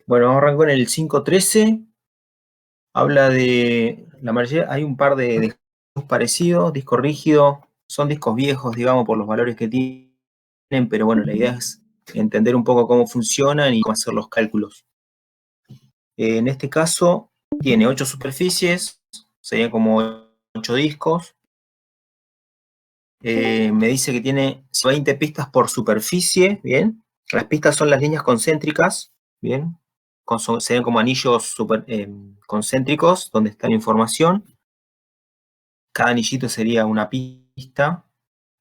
Bueno, vamos a arrancar con el 5.13. Habla de la mayoría, hay un par de discos parecidos, disco rígido, son discos viejos, digamos, por los valores que tienen, pero bueno, la idea es entender un poco cómo funcionan y cómo hacer los cálculos. En este caso, tiene 8 superficies, serían como 8 discos. Me dice que tiene 20 pistas por superficie, ¿bien? Las pistas son las líneas concéntricas, ¿bien? Serían como anillos concéntricos donde está la información. Cada anillito sería una pista.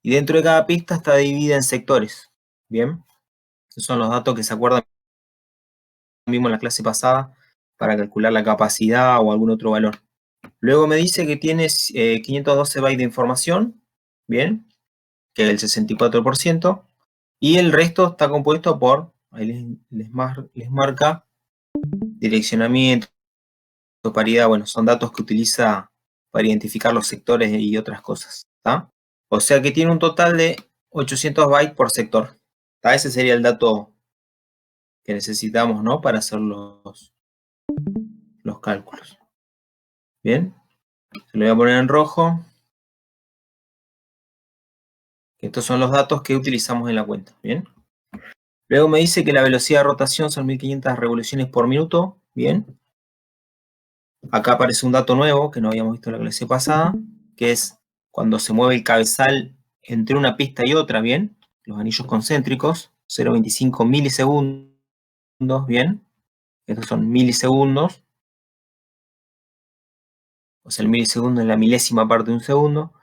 Y dentro de cada pista está dividida en sectores, ¿bien? Esos son los datos que se acuerdan mismo en la clase pasada para calcular la capacidad o algún otro valor. Luego me dice que tienes 512 bytes de información, ¿bien? Que es el 64%. Y el resto está compuesto por, ahí les marca, direccionamiento, paridad, bueno, son datos que utiliza para identificar los sectores y otras cosas, ¿está? O sea que tiene un total de 800 bytes por sector, ¿está? Ese sería el dato que necesitamos, ¿no? Para hacer los cálculos. Bien, se lo voy a poner en rojo. Estos son los datos que utilizamos en la cuenta, ¿bien? Luego me dice que la velocidad de rotación son 1500 revoluciones por minuto, ¿bien? Acá aparece un dato nuevo que no habíamos visto en la clase pasada, que es cuando se mueve el cabezal entre una pista y otra, ¿bien? Los anillos concéntricos, 0,25 milisegundos, ¿bien? Estos son milisegundos. O sea, el milisegundo es la milésima parte de un segundo.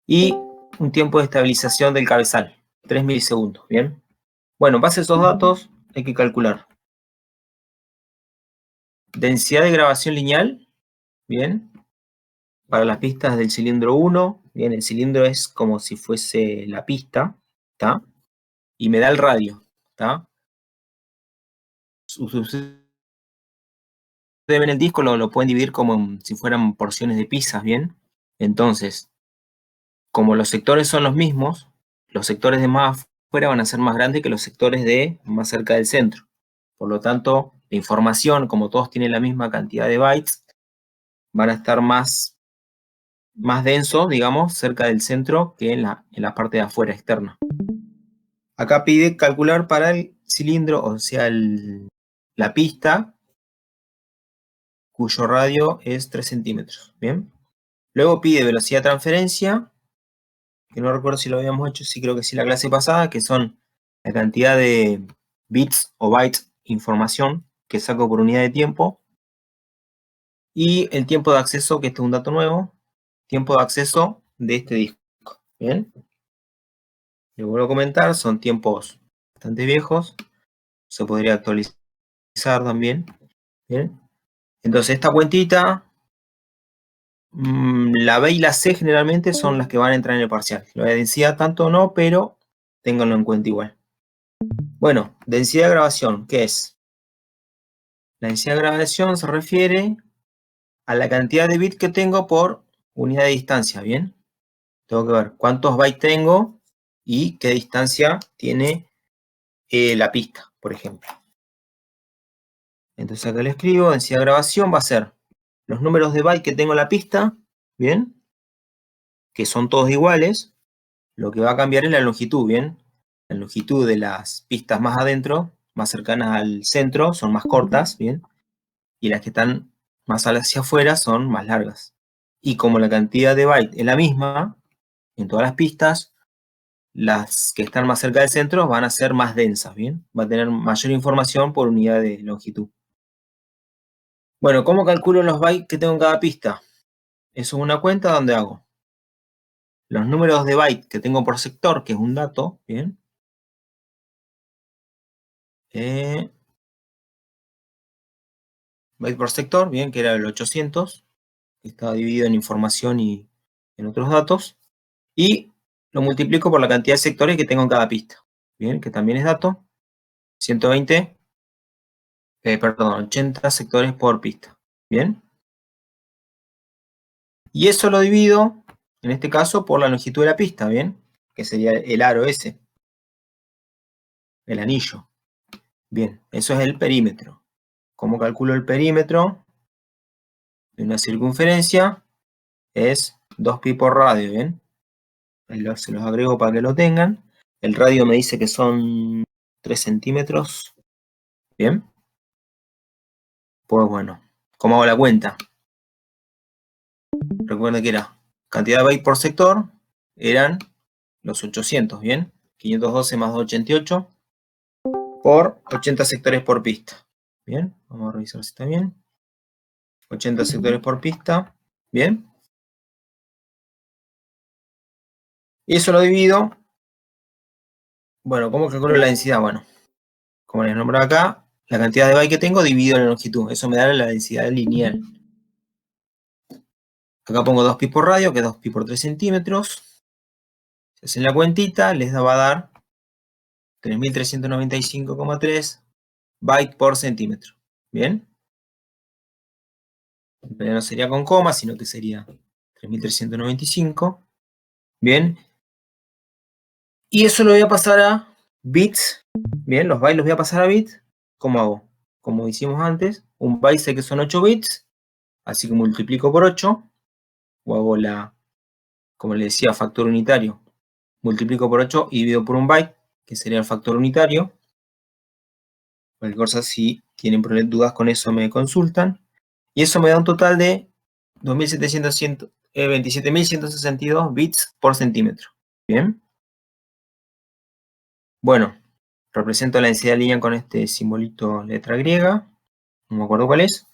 Y un tiempo de estabilización del cabezal, 3 milisegundos, ¿bien? Bueno, en base a esos datos hay que calcular densidad de grabación lineal, ¿bien? Para las pistas del cilindro 1, bien, el cilindro es como si fuese la pista, ¿está? Y me da el radio, ¿está? Ustedes ven el disco, lo pueden dividir como si fueran porciones de pizzas, ¿bien? Entonces, como los sectores son los mismos, los sectores de más afuera van a ser más grandes que los sectores de más cerca del centro. Por lo tanto, la información, como todos tienen la misma cantidad de bytes, van a estar más densos, digamos, cerca del centro que en la parte de afuera, externa. Acá pide calcular para el cilindro, o sea, la pista, cuyo radio es 3 centímetros. Bien. Luego pide velocidad de transferencia, que no recuerdo si lo habíamos hecho, sí creo que sí la clase pasada, que son la cantidad de bits o bytes información que saco por unidad de tiempo. Y el tiempo de acceso, que este es un dato nuevo, tiempo de acceso de este disco. Bien. Les vuelvo a comentar, son tiempos bastante viejos, se podría actualizar también. Bien. Entonces esta cuentita, la B y la C generalmente son las que van a entrar en el parcial. La densidad tanto no, pero ténganlo en cuenta igual. Bueno, densidad de grabación, ¿qué es? La densidad de grabación se refiere a la cantidad de bits que tengo por unidad de distancia, ¿bien? Tengo que ver cuántos bytes tengo y qué distancia tiene la pista, por ejemplo. Entonces acá le escribo, densidad de grabación va a ser los números de bytes que tengo en la pista, ¿bien? Que son todos iguales. Lo que va a cambiar es la longitud, ¿bien? La longitud de las pistas más adentro, más cercanas al centro, son más cortas, ¿bien? Y las que están más hacia afuera son más largas. Y como la cantidad de bytes es la misma en todas las pistas, las que están más cerca del centro van a ser más densas, ¿bien? Va a tener mayor información por unidad de longitud. Bueno, ¿cómo calculo los bytes que tengo en cada pista? Eso es una cuenta donde hago los números de bytes que tengo por sector, que es un dato, ¿bien? Byte por sector, bien, que era el 800, que estaba dividido en información y en otros datos, y lo multiplico por la cantidad de sectores que tengo en cada pista, bien, que también es dato, 120, perdón, 80 sectores por pista, bien. Y eso lo divido, en este caso, por la longitud de la pista, bien, que sería el aro ese, el anillo. Bien, eso es el perímetro. ¿Cómo calculo el perímetro de una circunferencia? Es 2pi por radio, ¿bien? Ahí se los agrego para que lo tengan. El radio me dice que son 3 centímetros. ¿Bien? Pues bueno, ¿cómo hago la cuenta? Recuerden que era cantidad de bytes por sector, eran los 800, ¿bien? 512 más 288 por 80 sectores por pista. ¿Bien? Vamos a revisar si está bien. 80 sectores por pista. ¿Bien? Y eso lo divido. Bueno, ¿cómo calculo la densidad? Bueno, como les nombraba acá, la cantidad de bytes que tengo dividido en la longitud. Eso me da la densidad lineal. Acá pongo 2pi por radio, que es 2pi por 3 centímetros. Si hacen la cuentita, les va a dar 3395,3 bytes por centímetro. ¿Bien? Pero no sería con coma, sino que sería 3395. Bien. Y eso lo voy a pasar a bits. Bien, los bytes los voy a pasar a bits. ¿Cómo hago? Como hicimos antes, un byte sé que son 8 bits, así que multiplico por 8, o hago como le decía, factor unitario. Multiplico por 8 y divido por un byte, que sería el factor unitario. Cualquier cosa, si tienen dudas con eso, me consultan. Y eso me da un total de 27.162 bits por centímetro. Bien. Bueno, represento la densidad lineal con este simbolito letra griega. No me acuerdo cuál es.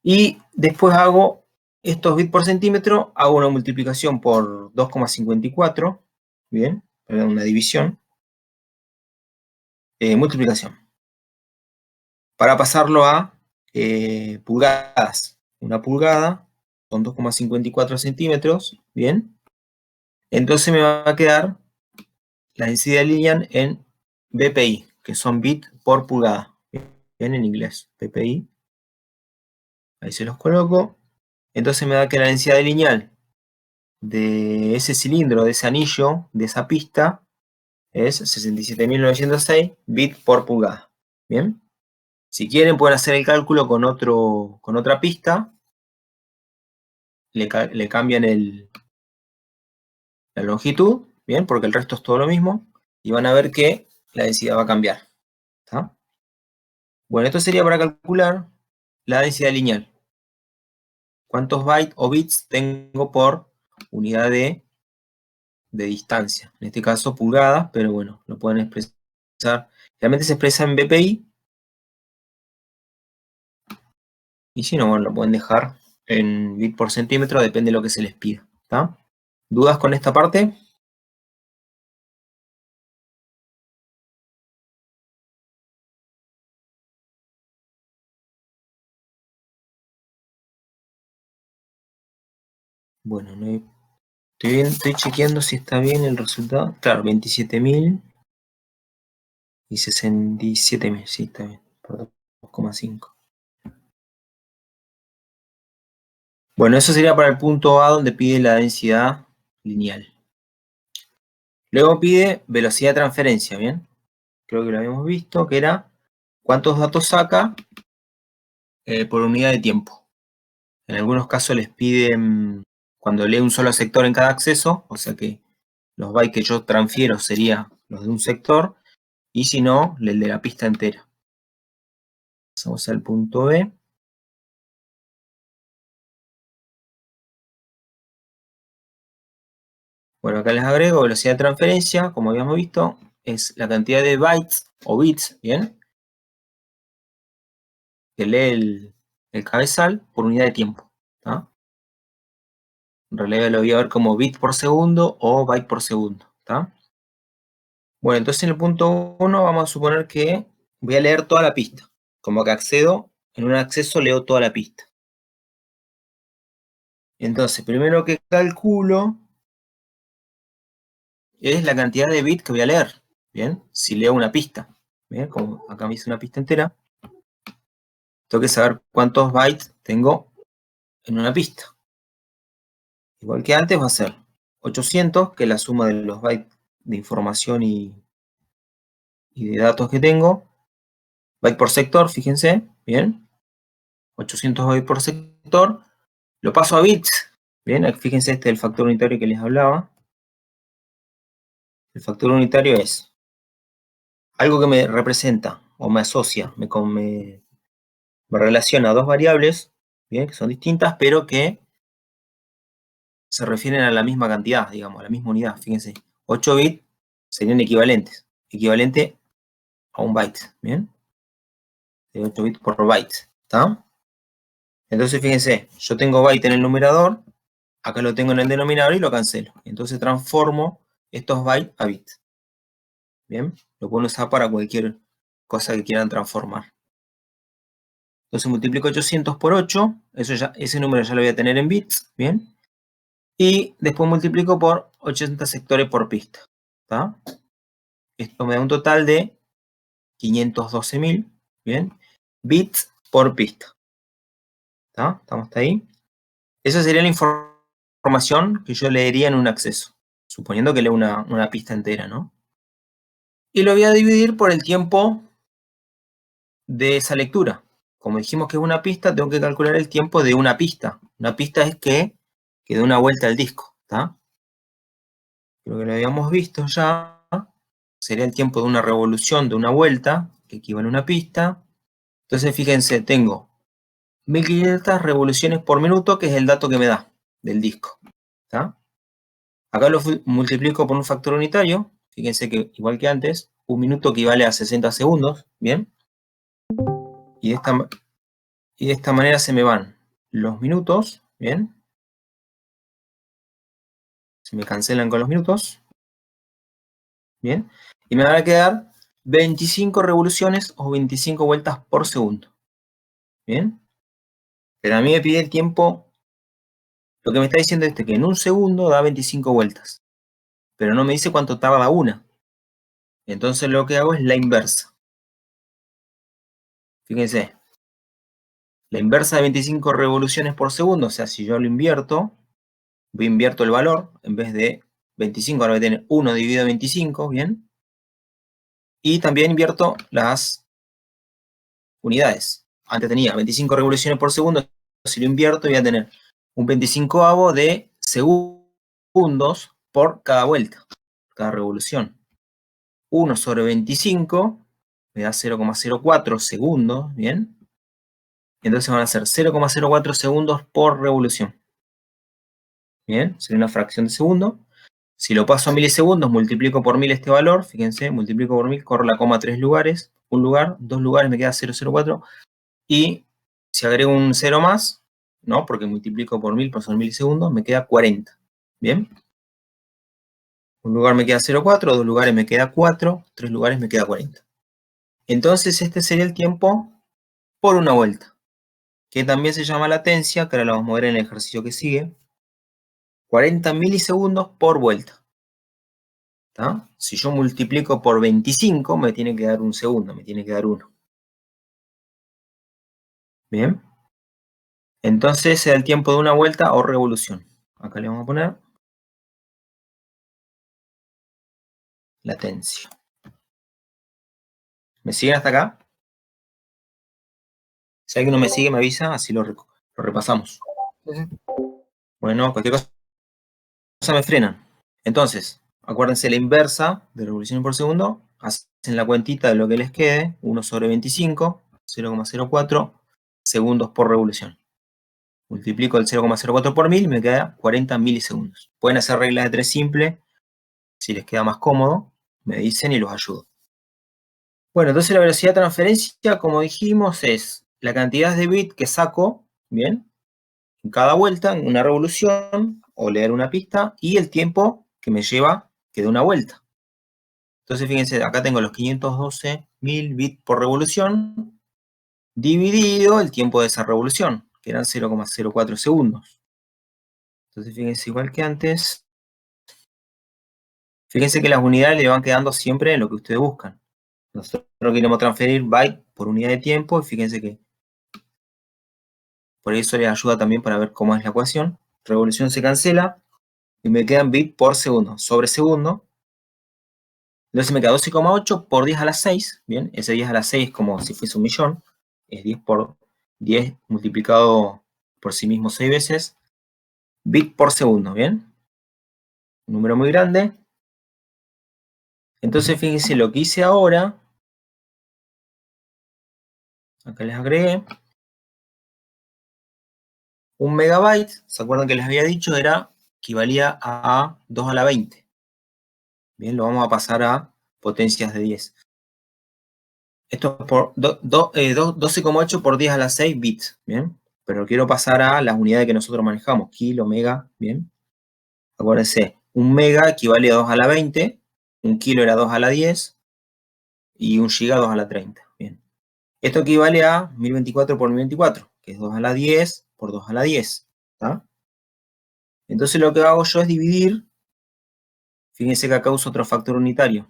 Y después hago estos bits por centímetro, hago una multiplicación por 2,54. Bien, perdón, una división. Multiplicación. Para pasarlo a pulgadas. Una pulgada con 2,54 centímetros. Bien. Entonces me va a quedar la densidad lineal en BPI, que son bits por pulgada. Bien, en inglés, BPI. Ahí se los coloco. Entonces me da que la densidad lineal de ese cilindro, de ese anillo, de esa pista, es 67.906 bits por pulgada. Bien. Si quieren pueden hacer el cálculo con otra pista. Le cambian la longitud, bien, porque el resto es todo lo mismo. Y van a ver que la densidad va a cambiar. ¿Está? Bueno, esto sería para calcular la densidad lineal. ¿Cuántos bytes o bits tengo por unidad de distancia? En este caso pulgadas, pero bueno, lo pueden expresar. Realmente se expresa en BPI. Y si no, bueno, lo pueden dejar en bit por centímetro, depende de lo que se les pida. ¿Está? ¿Dudas con esta parte? Bueno, no hay. Estoy chequeando si está bien el resultado. Claro, 27.000 y 67.000. Sí, está bien. Por 2,5. Bueno, eso sería para el punto A donde pide la densidad lineal. Luego pide velocidad de transferencia, ¿bien? Creo que lo habíamos visto, que era cuántos datos saca por unidad de tiempo. En algunos casos les piden cuando lee un solo sector en cada acceso, o sea que los bytes que yo transfiero serían los de un sector, y si no, el de la pista entera. Pasamos al punto B. Bueno, acá les agrego velocidad de transferencia, como habíamos visto, es la cantidad de bytes o bits, ¿bien? Que lee el cabezal por unidad de tiempo. ¿Tá? En realidad lo voy a ver como bit por segundo o byte por segundo. ¿Tá? Bueno, entonces en el punto 1 vamos a suponer que voy a leer toda la pista. Como que accedo, en un acceso leo toda la pista. Entonces, primero que calculo es la cantidad de bits que voy a leer. Bien, si leo una pista. Bien, como acá me hice una pista entera, tengo que saber cuántos bytes tengo en una pista. Igual que antes va a ser 800, que es la suma de los bytes de información y de datos que tengo, byte por sector, fíjense, bien, 800 bytes por sector, lo paso a bits, bien, fíjense este es el factor unitario que les hablaba. El factor unitario es algo que me representa o me asocia, me relaciona a dos variables, bien, que son distintas, pero que se refieren a la misma cantidad, digamos, a la misma unidad, fíjense. 8 bits serían equivalentes, equivalente a un byte, ¿bien? De 8 bits por byte, ¿está? Entonces, fíjense, yo tengo byte en el numerador, acá lo tengo en el denominador y lo cancelo. Entonces transformo estos bytes a bits, ¿bien? Lo pueden usar para cualquier cosa que quieran transformar. Entonces multiplico 800 por 8, ese número ya lo voy a tener en bits, ¿bien? Y después multiplico por 80 sectores por pista, ¿está? Esto me da un total de 512.000, ¿bien? Bits por pista, ¿está? ¿Estamos hasta ahí? Esa sería la información que yo leería en un acceso, suponiendo que leo una pista entera, ¿no? Y lo voy a dividir por el tiempo de esa lectura. Como dijimos que es una pista, tengo que calcular el tiempo de una pista. Una pista es que dé una vuelta al disco, ¿está? Creo que lo habíamos visto ya. Sería el tiempo de una revolución, de una vuelta, que equivale a una pista. Entonces, fíjense, tengo 1500 revoluciones por minuto, que es el dato que me da del disco, ¿está? Acá lo multiplico por un factor unitario. Fíjense que, igual que antes, un minuto equivale a 60 segundos, ¿bien? Y de esta manera se me van los minutos, ¿bien? Se me cancelan con los minutos, ¿bien? Y me van a quedar 25 revoluciones o 25 vueltas por segundo, ¿bien? Pero a mí me pide el tiempo, lo que me está diciendo es que en un segundo da 25 vueltas, pero no me dice cuánto tarda una. Entonces lo que hago es la inversa. Fíjense, la inversa de 25 revoluciones por segundo, o sea, si yo lo invierto, invierto el valor, en vez de 25, ahora voy a tener 1 dividido 25, ¿bien? Y también invierto las unidades. Antes tenía 25 revoluciones por segundo, si lo invierto voy a tener un 25avo de segundos por cada vuelta, cada revolución. 1 sobre 25 me da 0,04 segundos, ¿bien? Entonces van a ser 0,04 segundos por revolución. Bien, sería una fracción de segundo. Si lo paso a milisegundos, multiplico por 1000 este valor. Fíjense, multiplico por 1000, corro la coma 3 lugares. Un lugar, 2 lugares, me queda 0,04. Y si agrego un 0 más, no, porque multiplico por 1000, pues son milisegundos, me queda 40. Bien. Un lugar me queda 0,4, 2 lugares me queda 4, 3 lugares me queda 40. Entonces este sería el tiempo por una vuelta, que también se llama latencia, que ahora lo vamos a ver en el ejercicio que sigue. 40 milisegundos por vuelta. ¿Tá? Si yo multiplico por 25, me tiene que dar un segundo, me tiene que dar 1. Bien. Entonces se da el tiempo de una vuelta o revolución. Acá le vamos a poner latencia. ¿Me siguen hasta acá? Si alguien no me sigue, me avisa, así lo repasamos. Bueno, cualquier cosa me frenan. Entonces, acuérdense la inversa de revoluciones por segundo. Hacen la cuentita de lo que les quede. 1 sobre 25, 0,04 segundos por revolución. Multiplico el 0,04 por 1000 y me queda 40 milisegundos. Pueden hacer reglas de 3 simple, si les queda más cómodo, me dicen y los ayudo. Bueno, entonces la velocidad de transferencia, como dijimos, es la cantidad de bits que saco, ¿bien? En cada vuelta, en una revolución, o leer una pista, y el tiempo que me lleva que dé una vuelta. Entonces, fíjense, acá tengo los 512.000 bits por revolución, dividido el tiempo de esa revolución, que eran 0,04 segundos. Entonces, fíjense, igual que antes, fíjense que las unidades le van quedando siempre en lo que ustedes buscan. Nosotros queremos transferir byte por unidad de tiempo, y fíjense que por eso les ayuda también para ver cómo es la ecuación. Revolución se cancela, y me quedan bits por segundo, sobre segundo. Entonces me queda 12,8 por 10 a la 6, ¿bien? Ese 10 a la 6 es como si fuese un millón, es 10 por 10 multiplicado por sí mismo 6 veces, bit por segundo, ¿bien? Un número muy grande. Entonces fíjense lo que hice ahora, acá les agregué, un megabyte, ¿se acuerdan que les había dicho? Equivalía a 2 a la 20. Bien, lo vamos a pasar a potencias de 10. Esto es por 12,8 por 10 a la 6 bits, ¿bien? Pero quiero pasar a las unidades que nosotros manejamos, kilo, mega, ¿bien? Acuérdense, un mega equivale a 2 a la 20, un kilo era 2 a la 10 y un giga 2 a la 30, ¿bien? Esto equivale a 1024 por 1024, que es 2 a la 10 por 2 a la 10, ¿está? Entonces lo que hago yo es dividir, fíjense que acá uso otro factor unitario,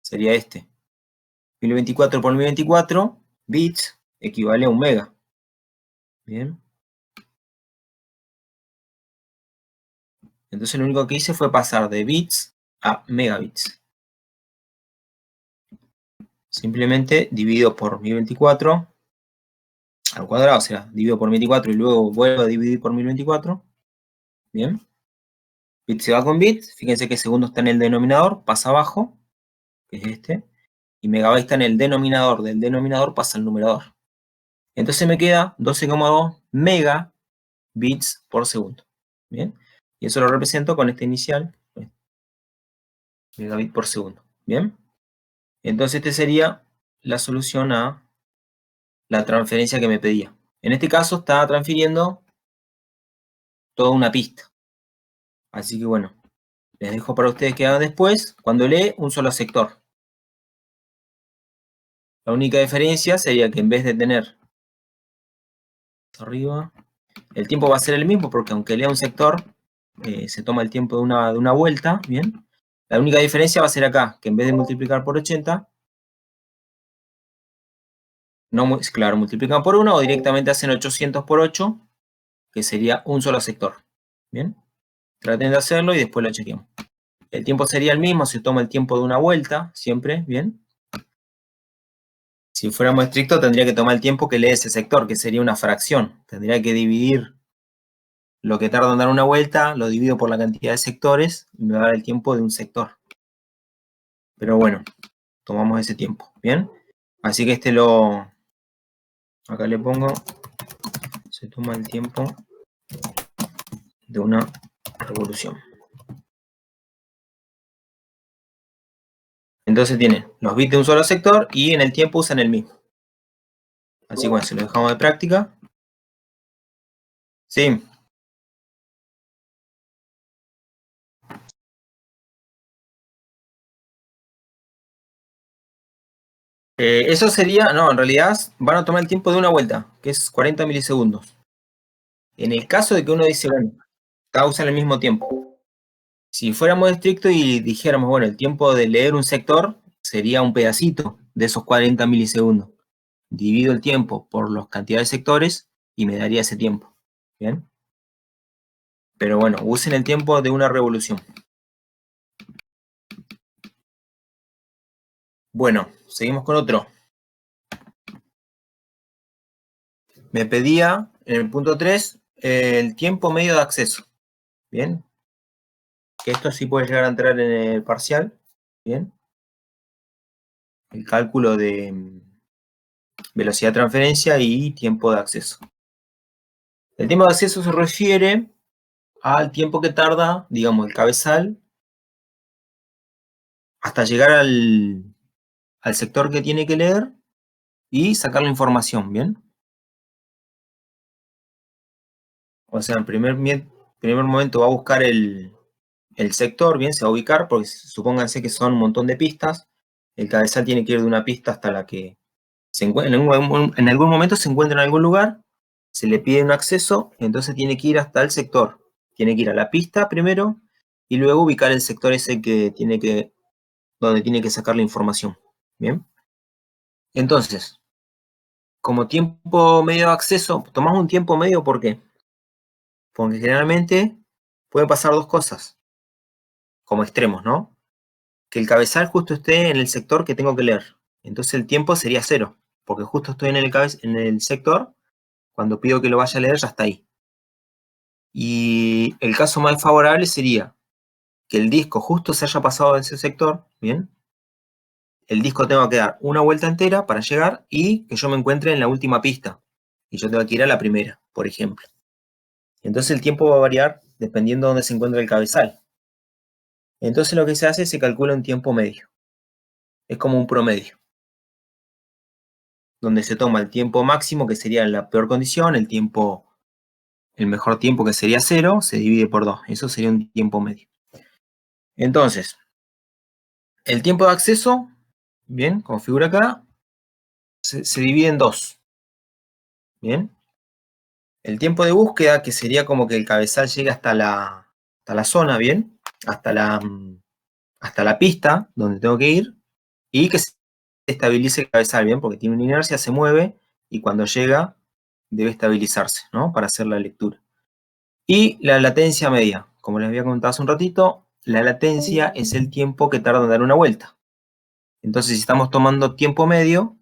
sería este. 1024 por 1024 bits equivale a un mega, ¿bien? Entonces lo único que hice fue pasar de bits a megabits. Simplemente divido por 1024 al cuadrado, o sea, divido por 1024 y luego vuelvo a dividir por 1024. Bien. Bit se va con bit, fíjense que segundo está en el denominador, pasa abajo, que es este, y megabyte está en el denominador, del denominador pasa al numerador. Entonces me queda 12,2 megabits por segundo. Bien. Y eso lo represento con este inicial, megabit por segundo. Bien. Entonces este sería la solución a la transferencia que me pedía. En este caso estaba transfiriendo toda una pista. Así que bueno, les dejo para ustedes que hagan después. Cuando lee un solo sector. La única diferencia sería que en vez de tener arriba, el tiempo va a ser el mismo porque aunque lea un sector, se toma el tiempo de una vuelta, ¿bien? La única diferencia va a ser acá, que en vez de multiplicar por 80, no, claro, multiplican por 1 o directamente hacen 800 por 8, que sería un solo sector. ¿Bien? Traten de hacerlo y después lo chequeamos. El tiempo sería el mismo, se toma el tiempo de una vuelta, siempre, ¿bien? Si fuéramos estrictos, tendría que tomar el tiempo que lee ese sector, que sería una fracción. Tendría que dividir lo que tarda en dar una vuelta, lo divido por la cantidad de sectores y me va a dar el tiempo de un sector. Pero bueno, tomamos ese tiempo, ¿bien? Así que acá le pongo, se toma el tiempo de una revolución. Entonces tienen los bits de un solo sector y en el tiempo usan el mismo. Así que bueno, si lo dejamos de práctica. Sí. Eso sería, no, en realidad van a tomar el tiempo de una vuelta, que es 40 milisegundos. En el caso de que uno dice, bueno, usan el mismo tiempo. Si fuéramos estrictos y dijéramos, bueno, el tiempo de leer un sector sería un pedacito de esos 40 milisegundos. Divido el tiempo por la cantidad de sectores y me daría ese tiempo. ¿Bien? Pero bueno, usen el tiempo de una revolución. Bueno, seguimos con otro. Me pedía, en el punto 3, el tiempo medio de acceso. ¿Bien? Que esto sí puede llegar a entrar en el parcial. ¿Bien? El cálculo de velocidad de transferencia y tiempo de acceso. El tiempo de acceso se refiere al tiempo que tarda, digamos, el cabezal hasta llegar al sector que tiene que leer y sacar la información, ¿bien? O sea, en primer momento va a buscar el sector, ¿bien? Se va a ubicar, porque supónganse que son un montón de pistas. El cabezal tiene que ir de una pista hasta la que en algún momento se encuentra en algún lugar, se le pide un acceso, entonces tiene que ir hasta el sector. Tiene que ir a la pista primero y luego ubicar el sector ese donde tiene que sacar la información. ¿Bien? Entonces, como tiempo medio de acceso, tomamos un tiempo medio, ¿por qué? Porque generalmente pueden pasar dos cosas, como extremos, ¿no? que el cabezal justo esté en el sector que tengo que leer. Entonces el tiempo sería 0, porque justo estoy en el sector, cuando pido que lo vaya a leer ya está ahí. Y el caso más favorable sería que el disco justo se haya pasado de ese sector, ¿bien? El disco tenga que dar una vuelta entera para llegar y que yo me encuentre en la última pista. Y yo tengo que ir a la primera, por ejemplo. Entonces el tiempo va a variar dependiendo de dónde se encuentre el cabezal. Entonces lo que se hace es se calcula un tiempo medio. Es como un promedio, donde se toma el tiempo máximo, que sería la peor condición, el mejor tiempo, que sería 0, se divide por 2. Eso sería un tiempo medio. Entonces, el tiempo de acceso, bien, como figura acá, se divide en 2. Bien. El tiempo de búsqueda, que sería como que el cabezal llegue hasta la zona, bien, hasta la pista donde tengo que ir, y que se estabilice el cabezal, bien, porque tiene una inercia, se mueve, y cuando llega debe estabilizarse, ¿no? Para hacer la lectura. Y la latencia media, como les había comentado hace un ratito, la latencia es el tiempo que tarda en dar una vuelta. Entonces, si estamos tomando tiempo medio,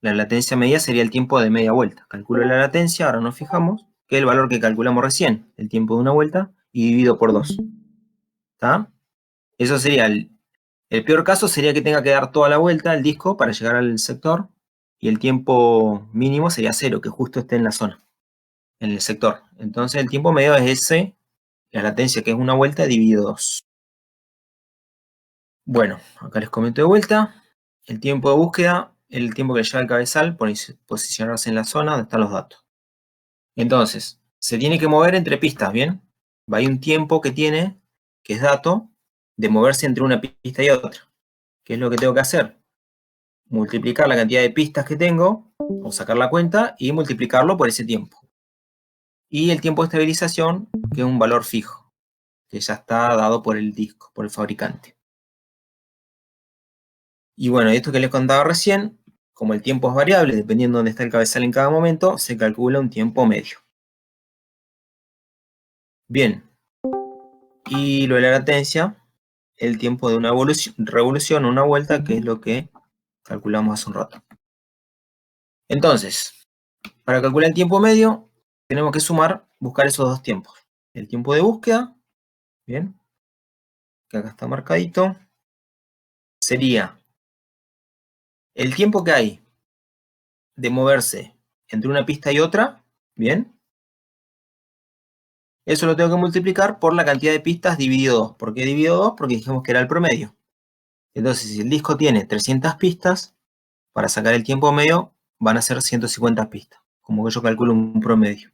la latencia media sería el tiempo de media vuelta. Calculo la latencia, ahora nos fijamos, que es el valor que calculamos recién, el tiempo de una vuelta, y dividido por 2. ¿Está? Eso sería el peor caso, sería que tenga que dar toda la vuelta el disco para llegar al sector, y el tiempo mínimo sería 0, que justo esté en la zona, en el sector. Entonces el tiempo medio es ese, la latencia, que es una vuelta, dividido 2. Bueno, acá les comento de vuelta. El tiempo de búsqueda, el tiempo que lleva el cabezal, posicionarse en la zona donde están los datos. Entonces, se tiene que mover entre pistas, ¿bien? Hay un tiempo que tiene, que es dato, de moverse entre una pista y otra. ¿Qué es lo que tengo que hacer? Multiplicar la cantidad de pistas que tengo, o sacar la cuenta, y multiplicarlo por ese tiempo. Y el tiempo de estabilización, que es un valor fijo, que ya está dado por el disco, por el fabricante. Y bueno, esto que les contaba recién, como el tiempo es variable, dependiendo de dónde está el cabezal en cada momento, se calcula un tiempo medio. Bien, y lo de la latencia, el tiempo de una revolución o una vuelta, que es lo que calculamos hace un rato. Entonces, para calcular el tiempo medio, tenemos que buscar esos dos tiempos. El tiempo de búsqueda, bien, que acá está marcadito, sería el tiempo que hay de moverse entre una pista y otra, bien. Eso lo tengo que multiplicar por la cantidad de pistas dividido 2. ¿Por qué dividido 2? Porque dijimos que era el promedio. Entonces, si el disco tiene 300 pistas, para sacar el tiempo medio van a ser 150 pistas. Como que yo calculo un promedio.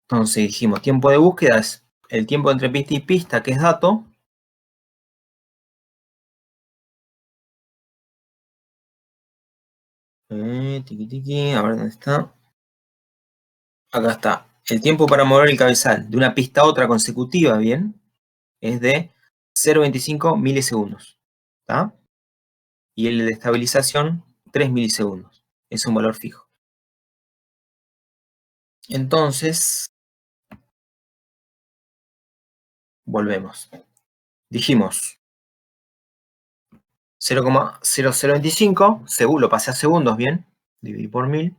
Entonces dijimos, tiempo de búsqueda es el tiempo entre pista y pista, que es dato. Tiqui tiqui, a ver dónde está. Acá está. El tiempo para mover el cabezal de una pista a otra consecutiva, bien, es de 0,25 milisegundos. ¿Está? Y el de estabilización, 3 milisegundos. Es un valor fijo. Entonces, volvemos. Dijimos 0,0025, lo pasé a segundos, bien, dividí por 1000.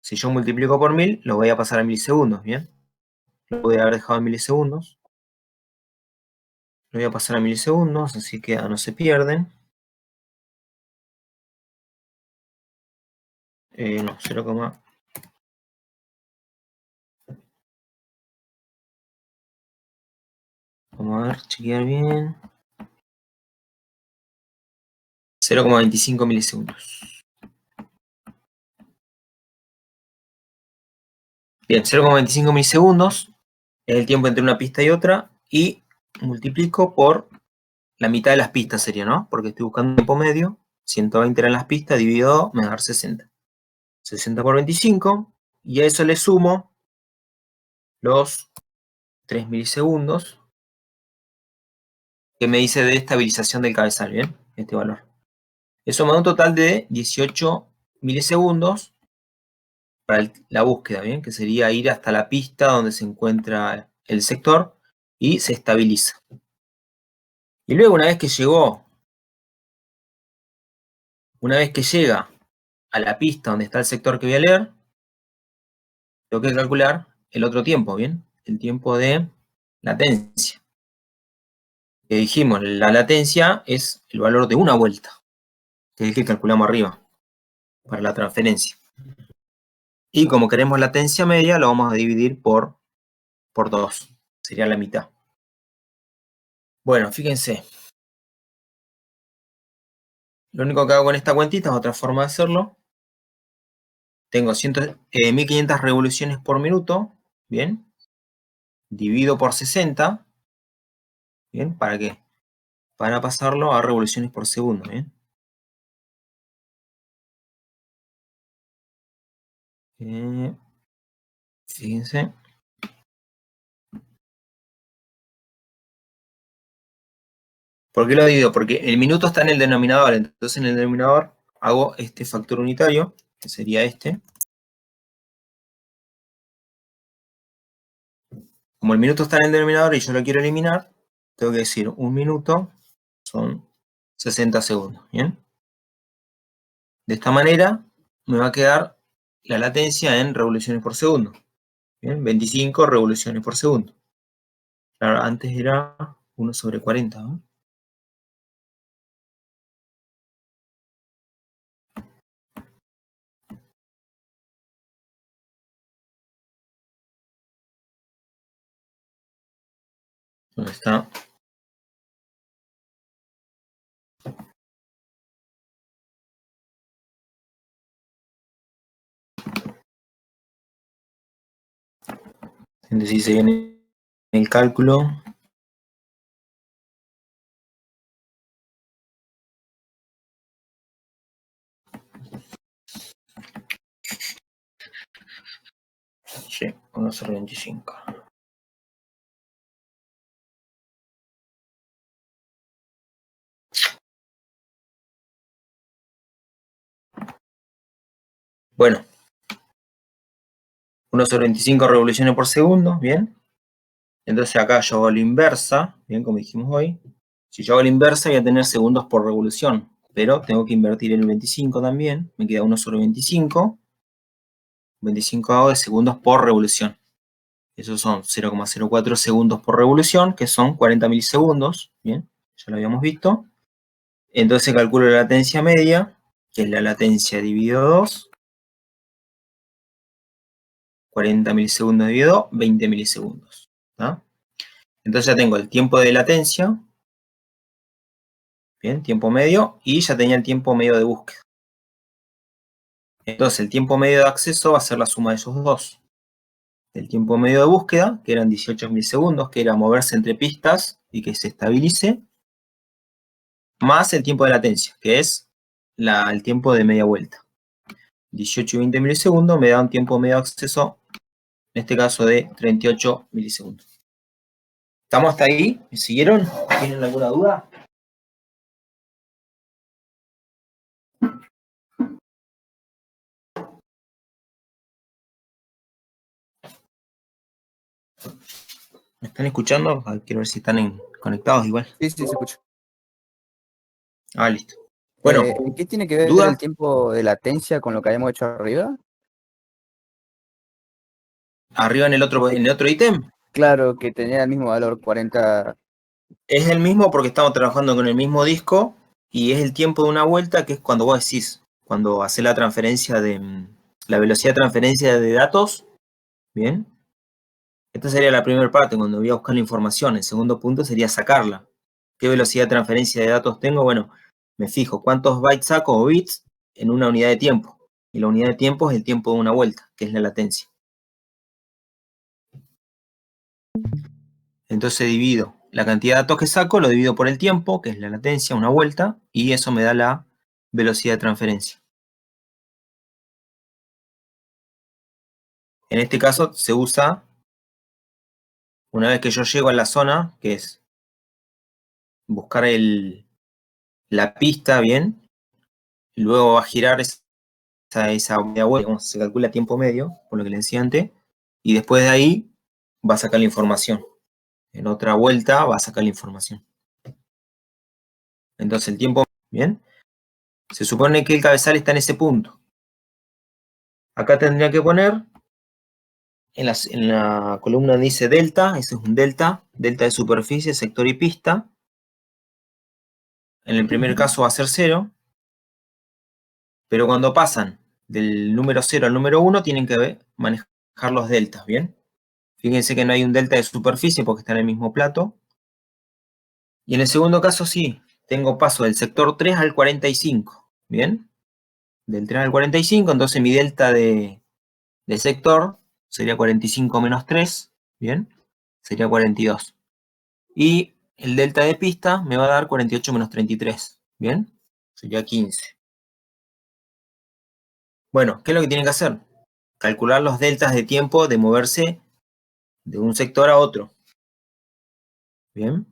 Si yo multiplico por 1000, lo voy a pasar a milisegundos, bien. Lo voy a haber dejado en milisegundos. Lo voy a pasar a milisegundos, así que no se pierden. No, 0, vamos a ver, chequear bien. 0,25 milisegundos. Bien, 0,25 milisegundos es el tiempo entre una pista y otra, y multiplico por la mitad de las pistas sería, ¿no? Porque estoy buscando un tiempo medio, 120 eran las pistas, dividido 2, me va a dar 60. 60 por 25, y a eso le sumo los 3 milisegundos que me dice de estabilización del cabezal, ¿bien? Este valor. Eso me da un total de 18 milisegundos para la búsqueda, ¿bien? Que sería ir hasta la pista donde se encuentra el sector, y se estabiliza. Y luego una vez que llega a la pista donde está el sector que voy a leer, tengo que calcular el otro tiempo, ¿bien? El tiempo de latencia. Que dijimos, la latencia es el valor de una vuelta, que es el que calculamos arriba, para la transferencia. Y como queremos latencia media, lo vamos a dividir por 2. Sería la mitad. Bueno, fíjense. Lo único que hago con esta cuentita es otra forma de hacerlo. Tengo 1500 revoluciones por minuto, ¿bien? Divido por 60, ¿bien? ¿Para qué? Para pasarlo a revoluciones por segundo, ¿bien? Fíjense. ¿Por qué lo divido? Porque el minuto está en el denominador, entonces en el denominador hago este factor unitario, que sería este. Como el minuto está en el denominador y yo lo quiero eliminar, tengo que decir 1 minuto son 60 segundos, ¿bien? De esta manera me va a quedar la latencia en revoluciones por segundo. ¿Bien? 25 revoluciones por segundo. Claro, antes era 1/40, ¿no? ¿Dónde está? Entonces, si se viene el cálculo, sí, 1/25. Bueno, 1/25 revoluciones por segundo, ¿bien? Entonces acá yo hago la inversa, ¿bien? Como dijimos hoy. Si yo hago la inversa voy a tener segundos por revolución, pero tengo que invertir el 25 también, me queda 1/25. 25 hago de segundos por revolución. Esos son 0,04 segundos por revolución, que son 40 milisegundos, ¿bien? Ya lo habíamos visto. Entonces calculo la latencia media, que es la latencia dividido 2. 40 milisegundos dividido 2, 20 milisegundos. ¿Tá? Entonces ya tengo el tiempo de latencia, bien, tiempo medio, y ya tenía el tiempo medio de búsqueda. Entonces el tiempo medio de acceso va a ser la suma de esos dos. El tiempo medio de búsqueda, que eran 18 milisegundos, que era moverse entre pistas y que se estabilice, más el tiempo de latencia, que es el tiempo de media vuelta. 18 y 20 milisegundos me da un tiempo medio de acceso, en este caso de 38 milisegundos. ¿Estamos hasta ahí? ¿Me siguieron? ¿Tienen alguna duda? ¿Me están escuchando? Quiero ver si están conectados igual. Sí, se escucha. Listo. Bueno, ¿Qué tiene que ver el ¿dudas? tiempo de latencia con lo que habíamos hecho arriba? Arriba en el otro ítem. Claro, que tenía el mismo valor, 40. Es el mismo porque estamos trabajando con el mismo disco y es el tiempo de una vuelta, que es cuando vos decís, cuando haces la transferencia la velocidad de transferencia de datos, ¿bien? Esta sería la primera parte, cuando voy a buscar la información. El segundo punto sería sacarla. ¿Qué velocidad de transferencia de datos tengo? Bueno, me fijo cuántos bytes saco o bits en una unidad de tiempo. Y la unidad de tiempo es el tiempo de una vuelta, que es la latencia. Entonces divido la cantidad de datos que saco, lo divido por el tiempo, que es la latencia, una vuelta, y eso me da la velocidad de transferencia. En este caso se usa, una vez que yo llego a la zona, que es buscar la pista, bien, y luego va a girar esa unidad vuelta, se calcula tiempo medio, por lo que le decía antes, y después de ahí va a sacar la información. en otra vuelta va a sacar la información. Entonces el tiempo, bien, se supone que el cabezal está en ese punto. Acá tendría que poner, en la columna dice delta, ese es un delta de superficie, sector y pista. En el primer caso va a ser 0, pero cuando pasan del número 0 al número 1 tienen que manejar los deltas, ¿bien? Fíjense que no hay un delta de superficie porque está en el mismo plato. Y en el segundo caso sí, tengo paso del sector 3 al 45, ¿bien? Del 3 al 45, entonces mi delta de sector sería 45 menos 3, ¿bien? Sería 42. Y el delta de pista me va a dar 48 menos 33, ¿bien? Sería 15. Bueno, ¿qué es lo que tienen que hacer? Calcular los deltas de tiempo de moverse de un sector a otro. ¿Bien?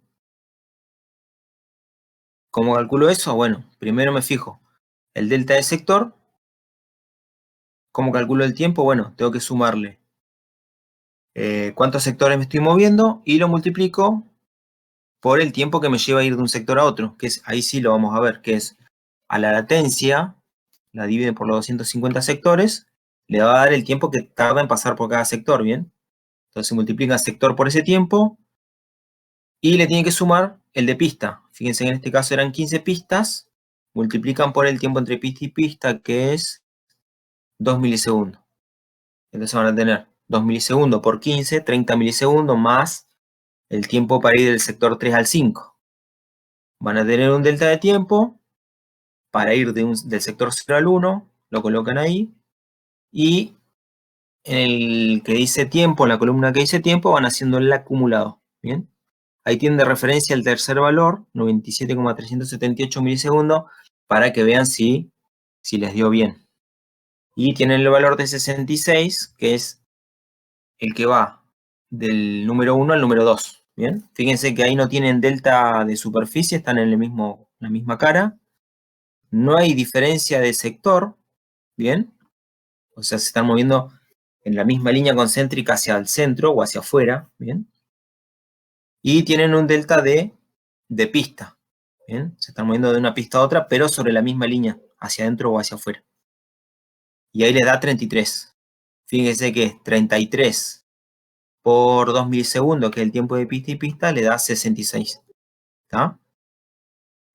¿Cómo calculo eso? Bueno, primero me fijo el delta de sector. ¿Cómo calculo el tiempo? Bueno, tengo que sumarle cuántos sectores me estoy moviendo y lo multiplico por el tiempo que me lleva a ir de un sector a otro, que es, ahí sí lo vamos a ver, que es a la latencia, la divide por los 250 sectores, le va a dar el tiempo que tarda en pasar por cada sector, ¿bien? Entonces multiplica sector por ese tiempo y le tiene que sumar el de pista. Fíjense que en este caso eran 15 pistas, multiplican por el tiempo entre pista y pista, que es 2 milisegundos. Entonces van a tener 2 milisegundos por 15, 30 milisegundos más el tiempo para ir del sector 3 al 5. Van a tener un delta de tiempo para ir del sector 0 al 1, lo colocan ahí, y en el que dice tiempo, en la columna que dice tiempo, van haciendo el acumulado, ¿bien? Ahí tienen de referencia el tercer valor, 97,378 milisegundos, para que vean si les dio bien. Y tienen el valor de 66, que es el que va del número 1 al número 2, ¿bien? Fíjense que ahí no tienen delta de superficie, están en la misma cara. No hay diferencia de sector, ¿bien? O sea, se están moviendo en la misma línea concéntrica hacia el centro o hacia afuera, ¿bien? Y tienen un delta de pista, ¿bien? Se están moviendo de una pista a otra, pero sobre la misma línea, hacia adentro o hacia afuera. Y ahí les da 33. Fíjense que es 33 por 2 milisegundos, que es el tiempo de pista y pista, le da 66. ¿Está?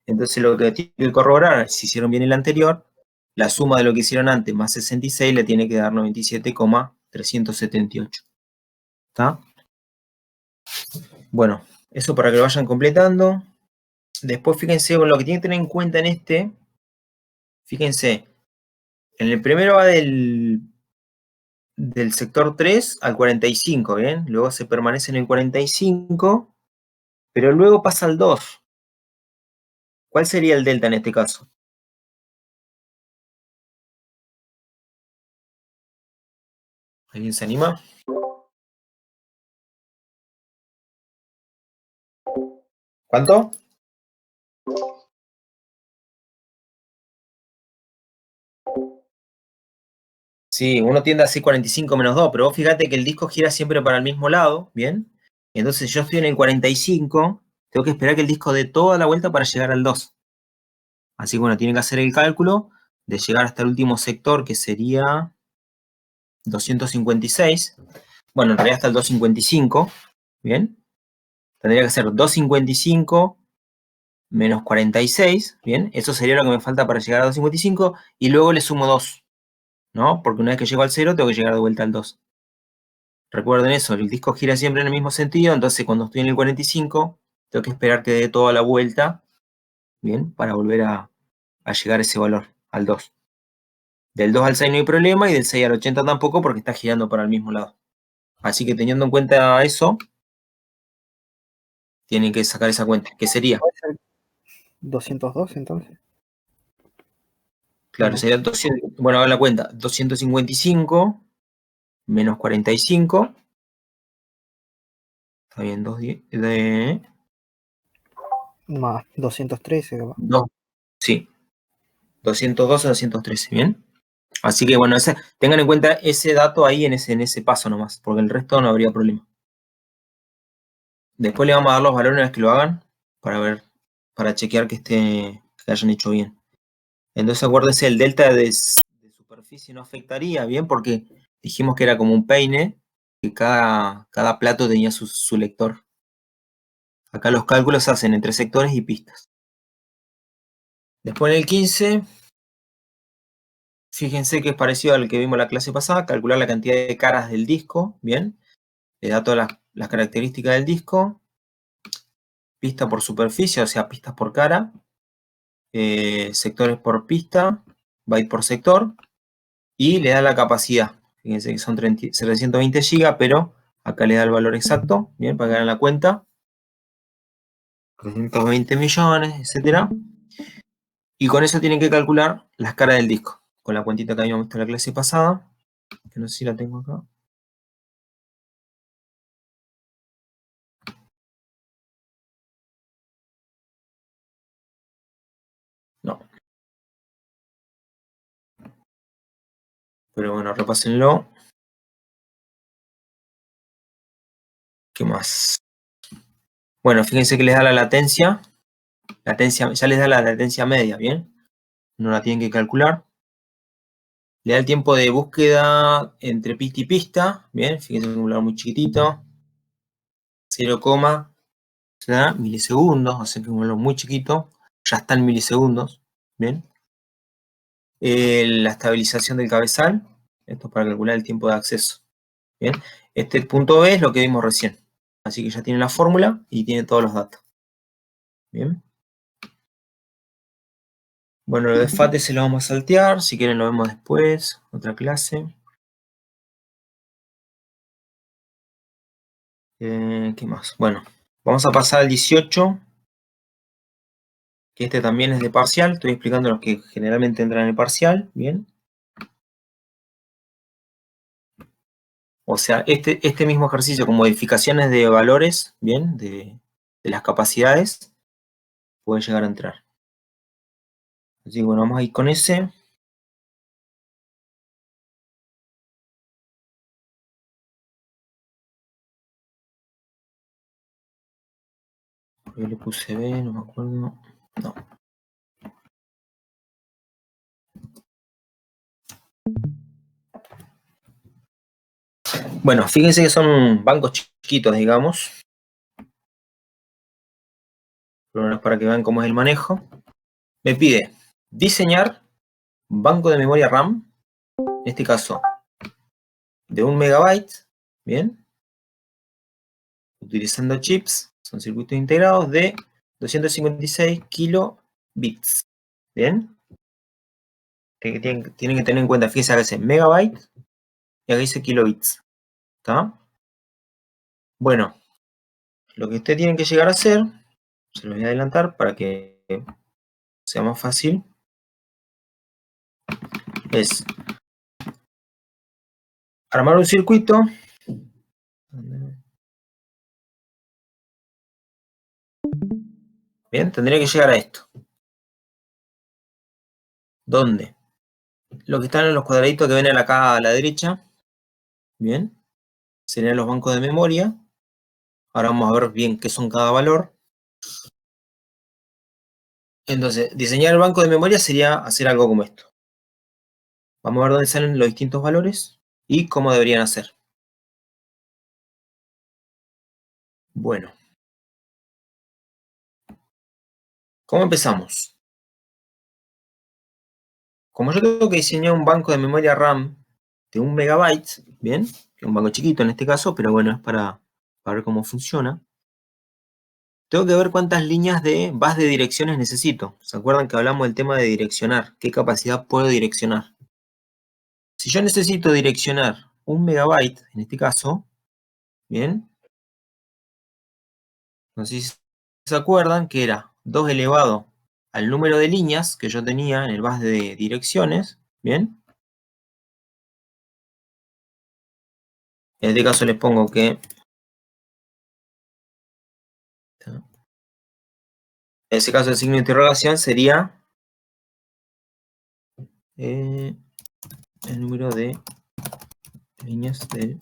Entonces lo que tiene que corroborar, si hicieron bien el anterior, la suma de lo que hicieron antes más 66 le tiene que dar 97,378. ¿Está? Bueno, eso para que lo vayan completando. Después fíjense, con lo que tienen que tener en cuenta en este, fíjense, en el primero va del sector 3 al 45, ¿bien? Luego se permanece en el 45, pero luego pasa al 2. ¿Cuál sería el delta en este caso? ¿Alguien se anima? ¿Cuánto? Sí, uno tiende a hacer 45 menos 2, pero vos fíjate que el disco gira siempre para el mismo lado, ¿bien? Entonces yo estoy en el 45, tengo que esperar que el disco dé toda la vuelta para llegar al 2. Así que bueno, tienen que hacer el cálculo de llegar hasta el último sector, que sería 256. Bueno, en realidad hasta el 255, ¿bien? Tendría que ser 255 menos 46, ¿bien? Eso sería lo que me falta para llegar a 255, y luego le sumo 2, ¿no? Porque una vez que llego al 0, tengo que llegar de vuelta al 2. Recuerden eso, el disco gira siempre en el mismo sentido, entonces cuando estoy en el 45, tengo que esperar que dé toda la vuelta, ¿bien? Para volver a llegar a ese valor, al 2. Del 2 al 6 no hay problema, y del 6 al 80 tampoco, porque está girando para el mismo lado. Así que teniendo en cuenta eso, tienen que sacar esa cuenta, que sería, 202 entonces. claro, sería 200, bueno, hagan la cuenta, 255 menos 45, está bien, 2, Más 213, capaz. 2, sí, 212 a 213, ¿bien? Así que bueno, tengan en cuenta ese dato ahí en ese paso nomás, porque el resto no habría problema. Después le vamos a dar los valores a los que lo hagan para ver, para chequear que hayan hecho bien. Entonces acuérdense, el delta de superficie no afectaría, ¿bien? Porque dijimos que era como un peine, que cada plato tenía su lector. Acá los cálculos se hacen entre sectores y pistas. Después en el 15, fíjense que es parecido al que vimos la clase pasada, calcular la cantidad de caras del disco, ¿bien? Le da todas las características del disco, pista por superficie, o sea, pistas por cara, sectores por pista, byte por sector, y le da la capacidad. Fíjense que son 720 GB, pero acá le da el valor exacto, bien, para que hagan la cuenta. 320 millones, etc. Y con eso tienen que calcular las caras del disco, con la cuentita que habíamos visto en la clase pasada, que no sé si la tengo acá. No. Pero bueno, repásenlo. ¿Qué más? Bueno, fíjense que les da la latencia. Ya les da la latencia media, ¿bien? No la tienen que calcular. Le da el tiempo de búsqueda entre pista y pista, ¿bien? Fíjense un valor muy chiquitito. 0, milisegundos, o sea que es un valor muy chiquito. Ya está en milisegundos, ¿bien? La estabilización del cabezal. Esto es para calcular el tiempo de acceso. ¿Bien? Este punto B es lo que vimos recién. Así que ya tiene la fórmula y tiene todos los datos. Bien. Bueno, lo de FATE se lo vamos a saltear. Si quieren lo vemos después. Otra clase. ¿Qué más? Bueno, vamos a pasar al 18. Que este también es de parcial. Estoy explicando los que generalmente entran en el parcial. Bien. O sea, este mismo ejercicio con modificaciones de valores, bien, de las capacidades, puede llegar a entrar. Así que bueno, vamos a ir con ese. Yo le puse B, no me acuerdo. No. Bueno, fíjense que son bancos chiquitos, digamos. Pero para que vean cómo es el manejo. Me pide diseñar banco de memoria RAM. En este caso, de 1 MB. Bien. Utilizando chips. Son circuitos integrados de 256 kilobits. Bien. Tienen que tener en cuenta, fíjense, acá dice megabyte y acá dice kilobits. ¿Está? Bueno, lo que ustedes tienen que llegar a hacer, se los voy a adelantar para que sea más fácil, es armar un circuito. Bien, tendría que llegar a esto. ¿Dónde? Lo que están en los cuadraditos que ven acá a la derecha, bien, serían los bancos de memoria. Ahora vamos a ver bien qué son cada valor. Entonces, diseñar el banco de memoria sería hacer algo como esto. Vamos a ver dónde salen los distintos valores y cómo deberían hacer. Bueno. ¿Cómo empezamos? Como yo tengo que diseñar un banco de memoria RAM de 1 MB, bien, un banco chiquito en este caso, pero bueno, es para ver cómo funciona. Tengo que ver cuántas líneas de bus de direcciones necesito. ¿Se acuerdan que hablamos del tema de direccionar? ¿Qué capacidad puedo direccionar? Si yo necesito direccionar 1 MB, en este caso, bien, no sé si se acuerdan que era 2 elevado al número de líneas que yo tenía en el bus de direcciones, bien. En este caso les pongo que en ese caso el signo de interrogación sería el número de líneas de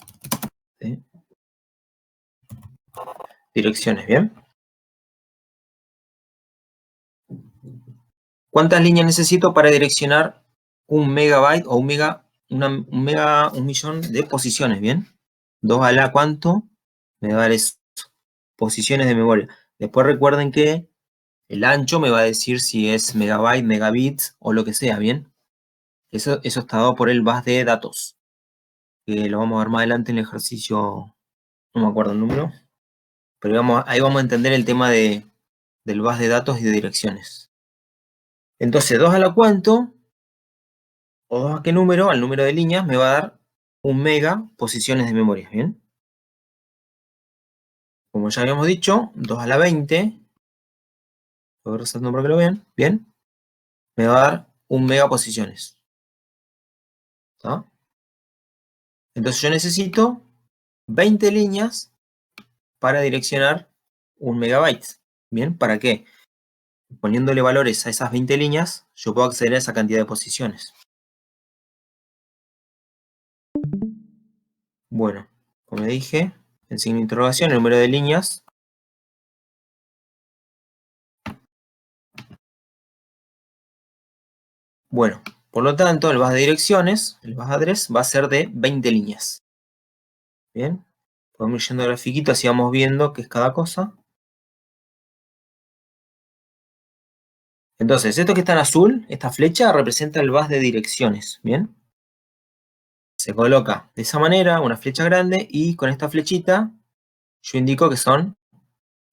direcciones, ¿bien? ¿Cuántas líneas necesito para direccionar un megabyte o un millón de posiciones, ¿bien? 2 a la cuánto me va a dar eso, posiciones de memoria. Después recuerden que el ancho me va a decir si es megabyte, megabits o lo que sea, ¿bien? Eso está dado por el bus de datos. Que lo vamos a ver más adelante en el ejercicio, no me acuerdo el número. Pero ahí vamos a entender el tema del bus de datos y de direcciones. Entonces, 2 a la cuánto, o 2 a qué número, al número de líneas, me va a dar 1 mega posiciones de memoria, ¿bien? Como ya habíamos dicho, 2 a la 20, lo voy resaltando para que lo vean, ¿bien? Me va a dar 1 mega posiciones. ¿Está? Entonces yo necesito 20 líneas para direccionar 1 megabyte. ¿Bien? ¿Para qué? Poniéndole valores a esas 20 líneas, yo puedo acceder a esa cantidad de posiciones. Bueno, como dije, el signo de interrogación, el número de líneas. Bueno, por lo tanto, el bus de direcciones, el bus address, va a ser de 20 líneas. Bien, podemos ir yendo al grafiquito, así vamos viendo qué es cada cosa. Entonces, esto que está en azul, esta flecha, representa el bus de direcciones. Bien, se coloca de esa manera, una flecha grande, y con esta flechita, yo indico que son,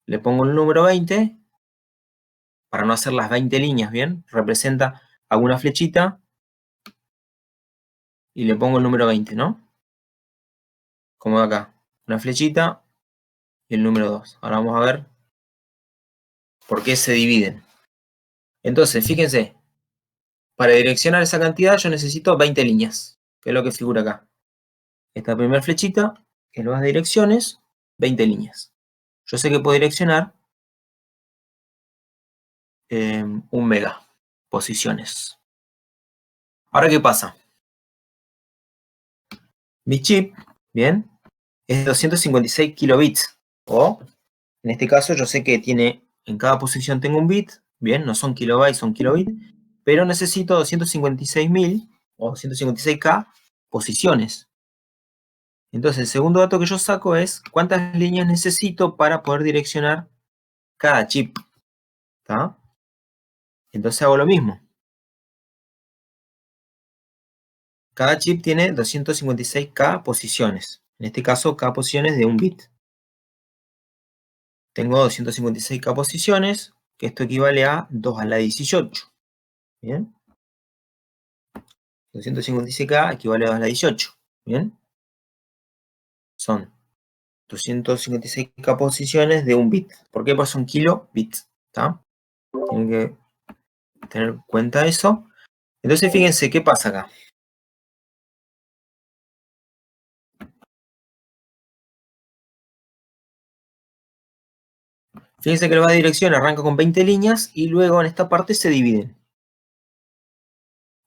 le pongo el número 20, para no hacer las 20 líneas, ¿bien? Representa alguna flechita, y le pongo el número 20, ¿no? Como acá, una flechita y el número 2. Ahora vamos a ver por qué se dividen. Entonces, fíjense, para direccionar esa cantidad yo necesito 20 líneas, que es lo que figura acá. Esta primera flechita, que es las direcciones, 20 líneas. Yo sé que puedo direccionar 1 mega posiciones. Ahora, ¿qué pasa? Mi chip, ¿bien? Es de 256 kilobits, o en este caso yo sé que tiene, en cada posición tengo un bit, bien, no son kilobytes, son kilobits, pero necesito 256.000 o 256K posiciones. Entonces el segundo dato que yo saco es cuántas líneas necesito para poder direccionar cada chip. ¿Está? Entonces hago lo mismo. Cada chip tiene 256K posiciones. En este caso, K posiciones de un bit. Tengo 256K posiciones, que esto equivale a 2 a la 18. ¿Bien? 256K equivale a 2 a la 18. ¿Bien? Son 256K posiciones de un bit. ¿Por qué? Porque son kilobits. ¿Está? Tienen que tener en cuenta eso. Entonces, fíjense qué pasa acá. Fíjense que la base de dirección arranca con 20 líneas y luego en esta parte se dividen.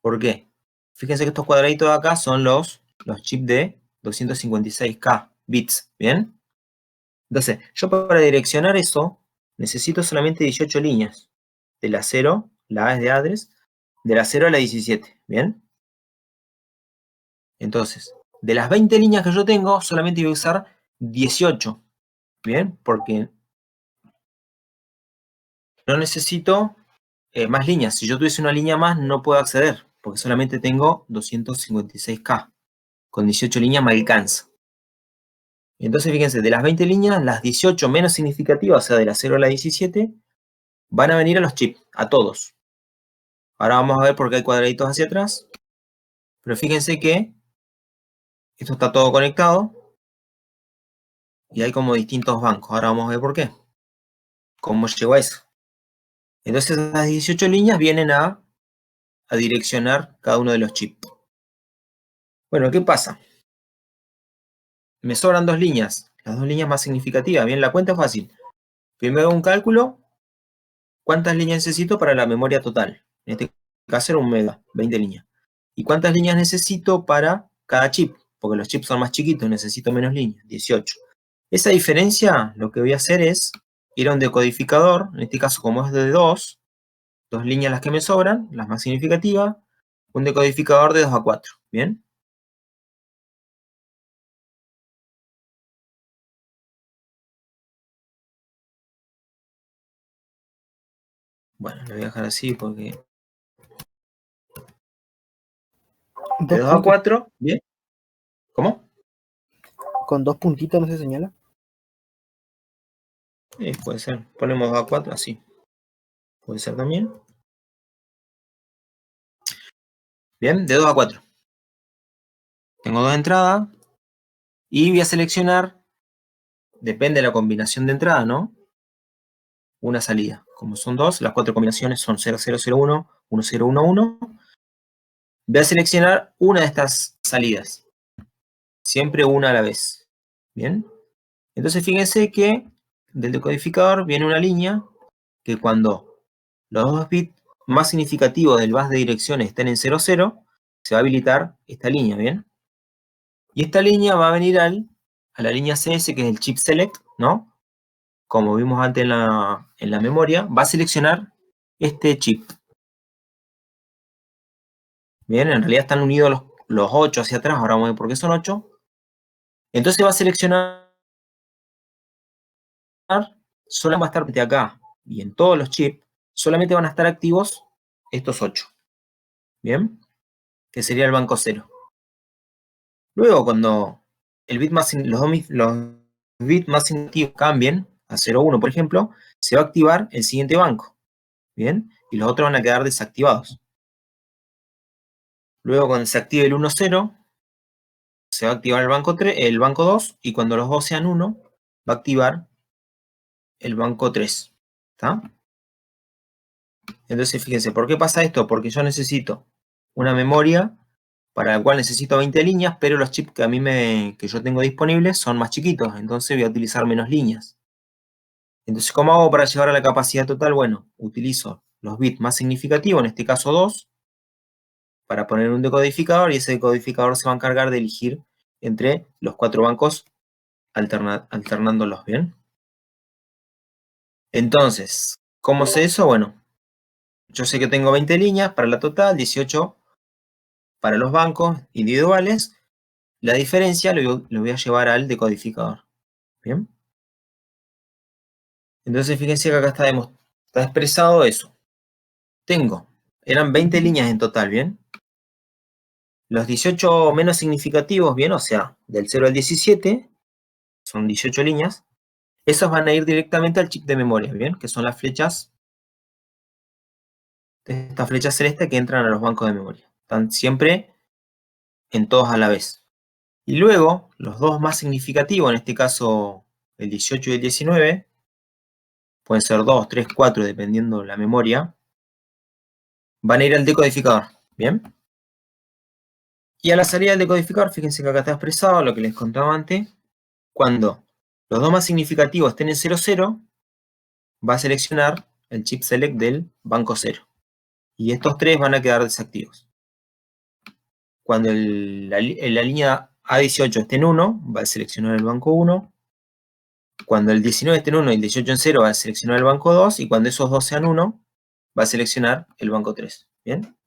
¿Por qué? Fíjense que estos cuadraditos de acá son los chips de 256K bits, ¿bien? Entonces, yo para direccionar eso necesito solamente 18 líneas. De la 0, la A es de address, de la 0 a la 17, ¿bien? Entonces, de las 20 líneas que yo tengo, solamente voy a usar 18, ¿bien? Porque no necesito más líneas. Si yo tuviese una línea más, no puedo acceder, porque solamente tengo 256K. Con 18 líneas me alcanza. Entonces, fíjense, de las 20 líneas, las 18 menos significativas, o sea, de la 0 a la 17, van a venir a los chips, a todos. Ahora vamos a ver por qué hay cuadraditos hacia atrás. Pero fíjense que esto está todo conectado y hay como distintos bancos. Ahora vamos a ver por qué. ¿Cómo llegó a eso? Entonces, las 18 líneas vienen a direccionar cada uno de los chips. Bueno, ¿qué pasa? Me sobran 2 líneas, las 2 líneas más significativas. Bien, la cuenta es fácil. Primero hago un cálculo, ¿cuántas líneas necesito para la memoria total? En este caso era 1 mega, 20 líneas. ¿Y cuántas líneas necesito para cada chip? Porque los chips son más chiquitos, necesito menos líneas, 18. Esa diferencia, lo que voy a hacer es ir a un decodificador, en este caso como es de dos líneas las que me sobran, las más significativas, un decodificador de 2 a 4, ¿bien? Bueno, lo voy a dejar así porque... De 2 a 4, ¿bien? ¿Cómo? ¿Con 2 puntitos no se señala? Puede ser. Ponemos 2 a 4, así. Puede ser también. Bien, de 2 a 4. Tengo dos entradas. Y voy a seleccionar, depende de la combinación de entrada, ¿no? Una salida. Como son dos, las cuatro combinaciones son 0001, 1011. Voy a seleccionar una de estas salidas. Siempre una a la vez. Bien. Entonces fíjense que del decodificador viene una línea que cuando los dos bits más significativos del bus de direcciones estén en 00, se va a habilitar esta línea, ¿bien? Y esta línea va a venir a la línea CS, que es el chip select, ¿no? Como vimos antes en la memoria, va a seleccionar este chip. Bien, en realidad están unidos los 8 hacia atrás, ahora vamos a ver por qué son 8. Entonces va a seleccionar, solo va a estar acá, y en todos los chips, solamente van a estar activos estos 8. Bien, que sería el banco 0. Luego, cuando el bit más, los bits más significativos cambien a 0,1, por ejemplo, se va a activar el siguiente banco. Bien, y los otros van a quedar desactivados. Luego, cuando se active el 1,0, se va a activar el banco 2, y cuando los dos sean 1, va a activar el banco 3. ¿Está? Entonces, fíjense, ¿por qué pasa esto? Porque yo necesito una memoria para la cual necesito 20 líneas, pero los chips que yo tengo disponibles son más chiquitos, entonces voy a utilizar menos líneas. Entonces, ¿cómo hago para llegar a la capacidad total? Bueno, utilizo los bits más significativos, en este caso 2, para poner un decodificador, y ese decodificador se va a encargar de elegir entre los 4 bancos alternándolos, ¿bien? Entonces, ¿cómo sé eso? Bueno, yo sé que tengo 20 líneas para la total, 18 para los bancos individuales. La diferencia lo voy a llevar al decodificador, ¿bien? Entonces, fíjense que acá está expresado eso. Eran 20 líneas en total, ¿bien? Los 18 menos significativos, ¿bien? O sea, del 0 al 17, son 18 líneas. Esos van a ir directamente al chip de memoria, ¿bien? Que son las flechas, estas flechas celestes que entran a los bancos de memoria. Están siempre en todos a la vez. Y luego, los dos más significativos, en este caso el 18 y el 19, pueden ser 2, 3, 4, dependiendo la memoria, van a ir al decodificador, ¿bien? Y a la salida del decodificador, fíjense que acá está expresado lo que les contaba antes. Cuando los dos más significativos estén en 00, va a seleccionar el chip select del banco 0. Y estos tres van a quedar desactivos. Cuando la línea A18 esté en 1, va a seleccionar el banco 1. Cuando el 19 esté en 1 y el 18 en 0, va a seleccionar el banco 2. Y cuando esos dos sean 1, va a seleccionar el banco 3. ¿Bien?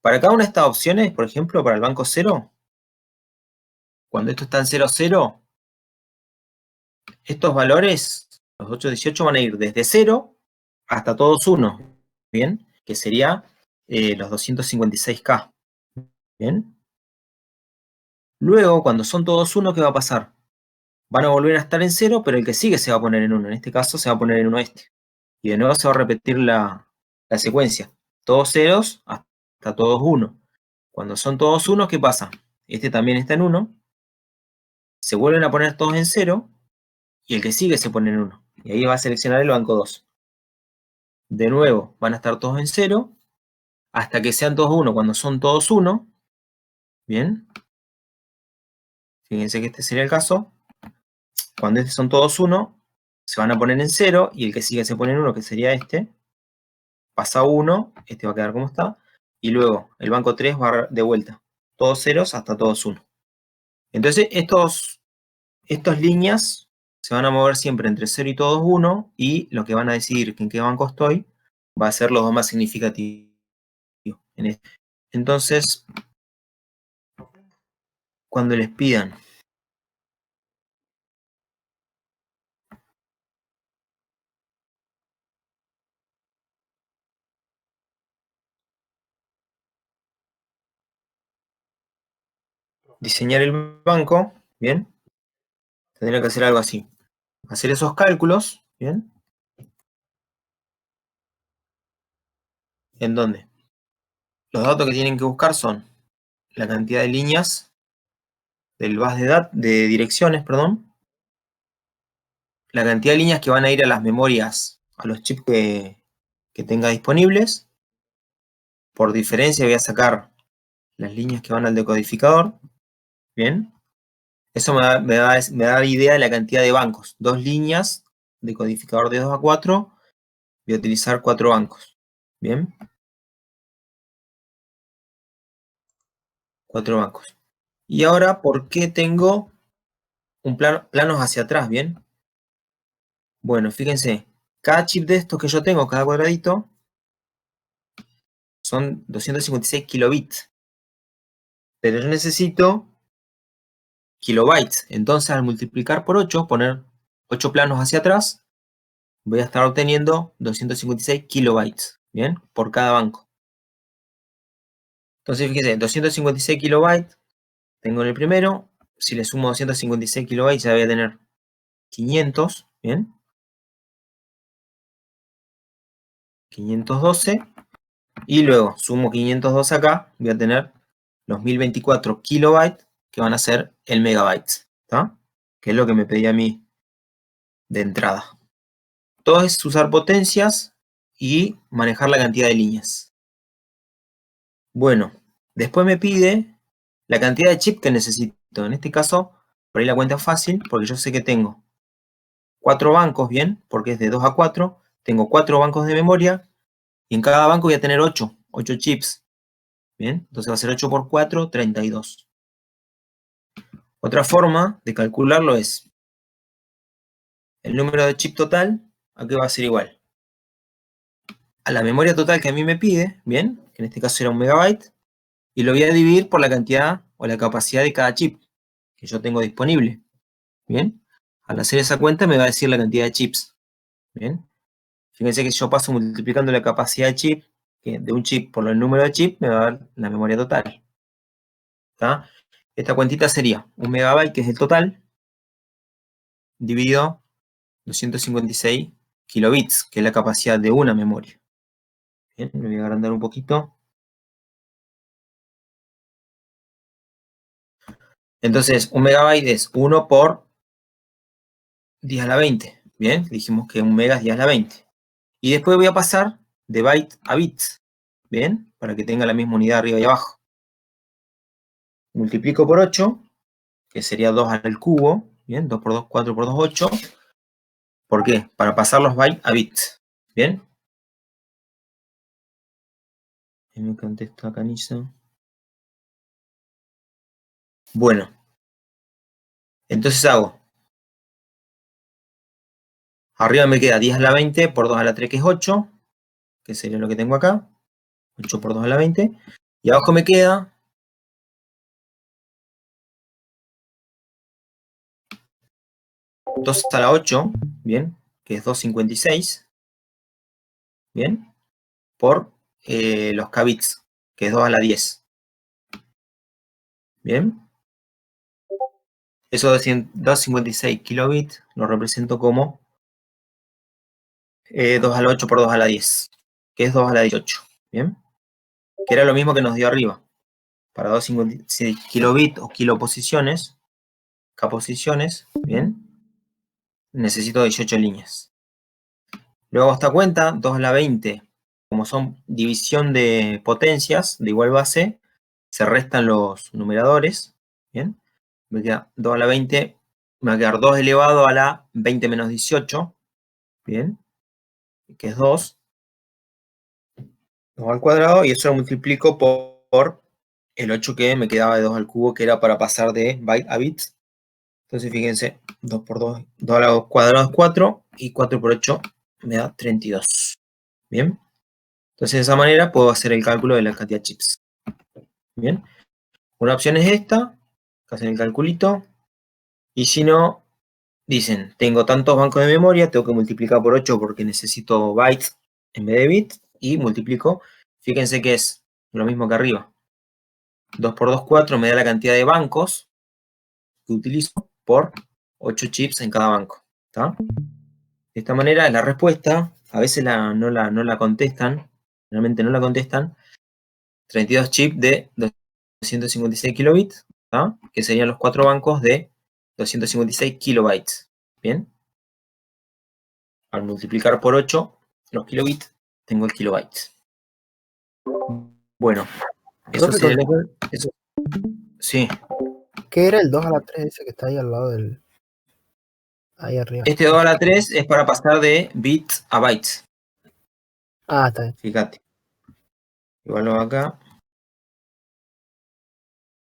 Para cada una de estas opciones, por ejemplo, para el banco 0, cuando esto está en 0, 0, estos valores, los 8, 18, van a ir desde 0 hasta todos 1, ¿bien? Que sería los 256K, ¿bien? Luego, cuando son todos 1, ¿qué va a pasar? Van a volver a estar en 0, pero el que sigue se va a poner en 1. En este caso se va a poner en 1 este. Y de nuevo se va a repetir la secuencia. Todos ceros hasta todos 1. Cuando son todos 1, ¿qué pasa? Este también está en 1. Se vuelven a poner todos en 0. Y el que sigue se pone en 1. Y ahí va a seleccionar el banco 2. De nuevo, van a estar todos en 0. Hasta que sean todos 1. Cuando son todos 1. Bien. Fíjense que este sería el caso. Cuando estos son todos 1, se van a poner en 0. Y el que sigue se pone en 1, que sería este. Pasa 1. Este va a quedar como está. Y luego el banco 3 va de vuelta. Todos ceros hasta todos 1. Entonces, estas líneas se van a mover siempre entre 0 y todos 1, y lo que van a decidir en qué banco estoy va a ser los dos más significativos. Entonces, cuando les pidan diseñar el banco, ¿bien? Tendría que hacer algo así. Hacer esos cálculos, ¿bien? ¿En dónde? Los datos que tienen que buscar son la cantidad de líneas del bus de direcciones, perdón, la cantidad de líneas que van a ir a las memorias, a los chips que tenga disponibles. Por diferencia voy a sacar las líneas que van al decodificador, ¿bien? Eso me da idea de la cantidad de bancos. 2 líneas, decodificador de 2 a 4, voy a utilizar 4 bancos, ¿bien? 4 bancos. Y ahora, ¿por qué tengo un planos hacia atrás, bien? Bueno, fíjense, cada chip de estos que yo tengo, cada cuadradito, son 256 kilobits. Pero yo necesito kilobytes. Entonces, al multiplicar por 8, poner 8 planos hacia atrás, voy a estar obteniendo 256 kilobytes, ¿bien? Por cada banco. Entonces, fíjense, 256 kilobytes tengo en el primero. Si le sumo 256 kilobytes, ya voy a tener 500, ¿bien? 512. Y luego sumo 512 acá, voy a tener los 1024 kilobytes, que van a ser el megabyte, ¿está? Que es lo que me pedía a mí de entrada. Todo es usar potencias y manejar la cantidad de líneas. Bueno, después me pide la cantidad de chips que necesito. En este caso, por ahí la cuenta es fácil, porque yo sé que tengo 4 bancos, ¿bien? Porque es de 2 a 4. Tengo 4 bancos de memoria, y en cada banco voy a tener 8 chips, ¿bien? Entonces va a ser 8 por 4, 32. Otra forma de calcularlo es el número de chip total, ¿a qué va a ser igual? A la memoria total que a mí me pide, ¿bien? Que en este caso era 1 megabyte, y lo voy a dividir por la cantidad o la capacidad de cada chip que yo tengo disponible, ¿bien? Al hacer esa cuenta me va a decir la cantidad de chips, ¿bien? Fíjense que yo paso multiplicando la capacidad de chip, de un chip por el número de chip, me va a dar la memoria total, ¿está? Esta cuentita sería 1 megabyte, que es el total, dividido 256 kilobits, que es la capacidad de una memoria. Bien, me voy a agrandar un poquito. Entonces, 1 megabyte es 1 por 10 a la 20. Bien, dijimos que 1 mega es 10 a la 20. Y después voy a pasar de byte a bits. Bien, para que tenga la misma unidad arriba y abajo. Multiplico por 8, que sería 2 al cubo. Bien, 2 por 2, 4 por 2, 8. ¿Por qué? Para pasar los bytes a bits. Bien. Y me contesta Canisa. Bueno, entonces hago. Arriba me queda 10 a la 20 por 2 a la 3, que es 8, que sería lo que tengo acá. 8 por 2 a la 20. Y abajo me queda 2 a la 8, bien, que es 256, bien, por los kbits, que es 2 a la 10. Bien. Eso de 256 kilobits lo represento como 2 a la 8 por 2 a la 10, que es 2 a la 18. Bien. Que era lo mismo que nos dio arriba. Para 256 kilobits o kiloposiciones, K-posiciones, bien, necesito 18 líneas. Luego hago esta cuenta, 2 a la 20, como son división de potencias de igual base, se restan los numeradores, ¿bien? Me queda 2 a la 20, me va a quedar 2 elevado a la 20 menos 18, ¿bien? Que es 2 al cuadrado, y eso lo multiplico por el 8 que me quedaba de 2 al cubo, que era para pasar de byte a bits, Entonces fíjense, 2 por 2, 2 al cuadrado es 4 y 4 por 8 me da 32. Bien. Entonces de esa manera puedo hacer el cálculo de la cantidad de chips. Bien. Una opción es esta, que hacen el calculito. Y si no, dicen, tengo tantos bancos de memoria, tengo que multiplicar por 8 porque necesito bytes en vez de bits. Y multiplico. Fíjense que es lo mismo que arriba. 2 por 2, 4 me da la cantidad de bancos que utilizo por 8 chips en cada banco. ¿Está? De esta manera la respuesta, a veces no la contestan, realmente no la contestan, 32 chips de 256 kilobits, ¿tá? Que serían los 4 bancos de 256 kilobytes. Bien, al multiplicar por 8 los kilobits, tengo el kilobyte. Bueno, eso Profe, sería eso. Sí, ¿qué era el 2 a la 3 ese que está ahí al lado del... ahí arriba? este 2 a la 3 es para pasar de bits a bytes. Ah, está bien. Fíjate. Igual lo acá.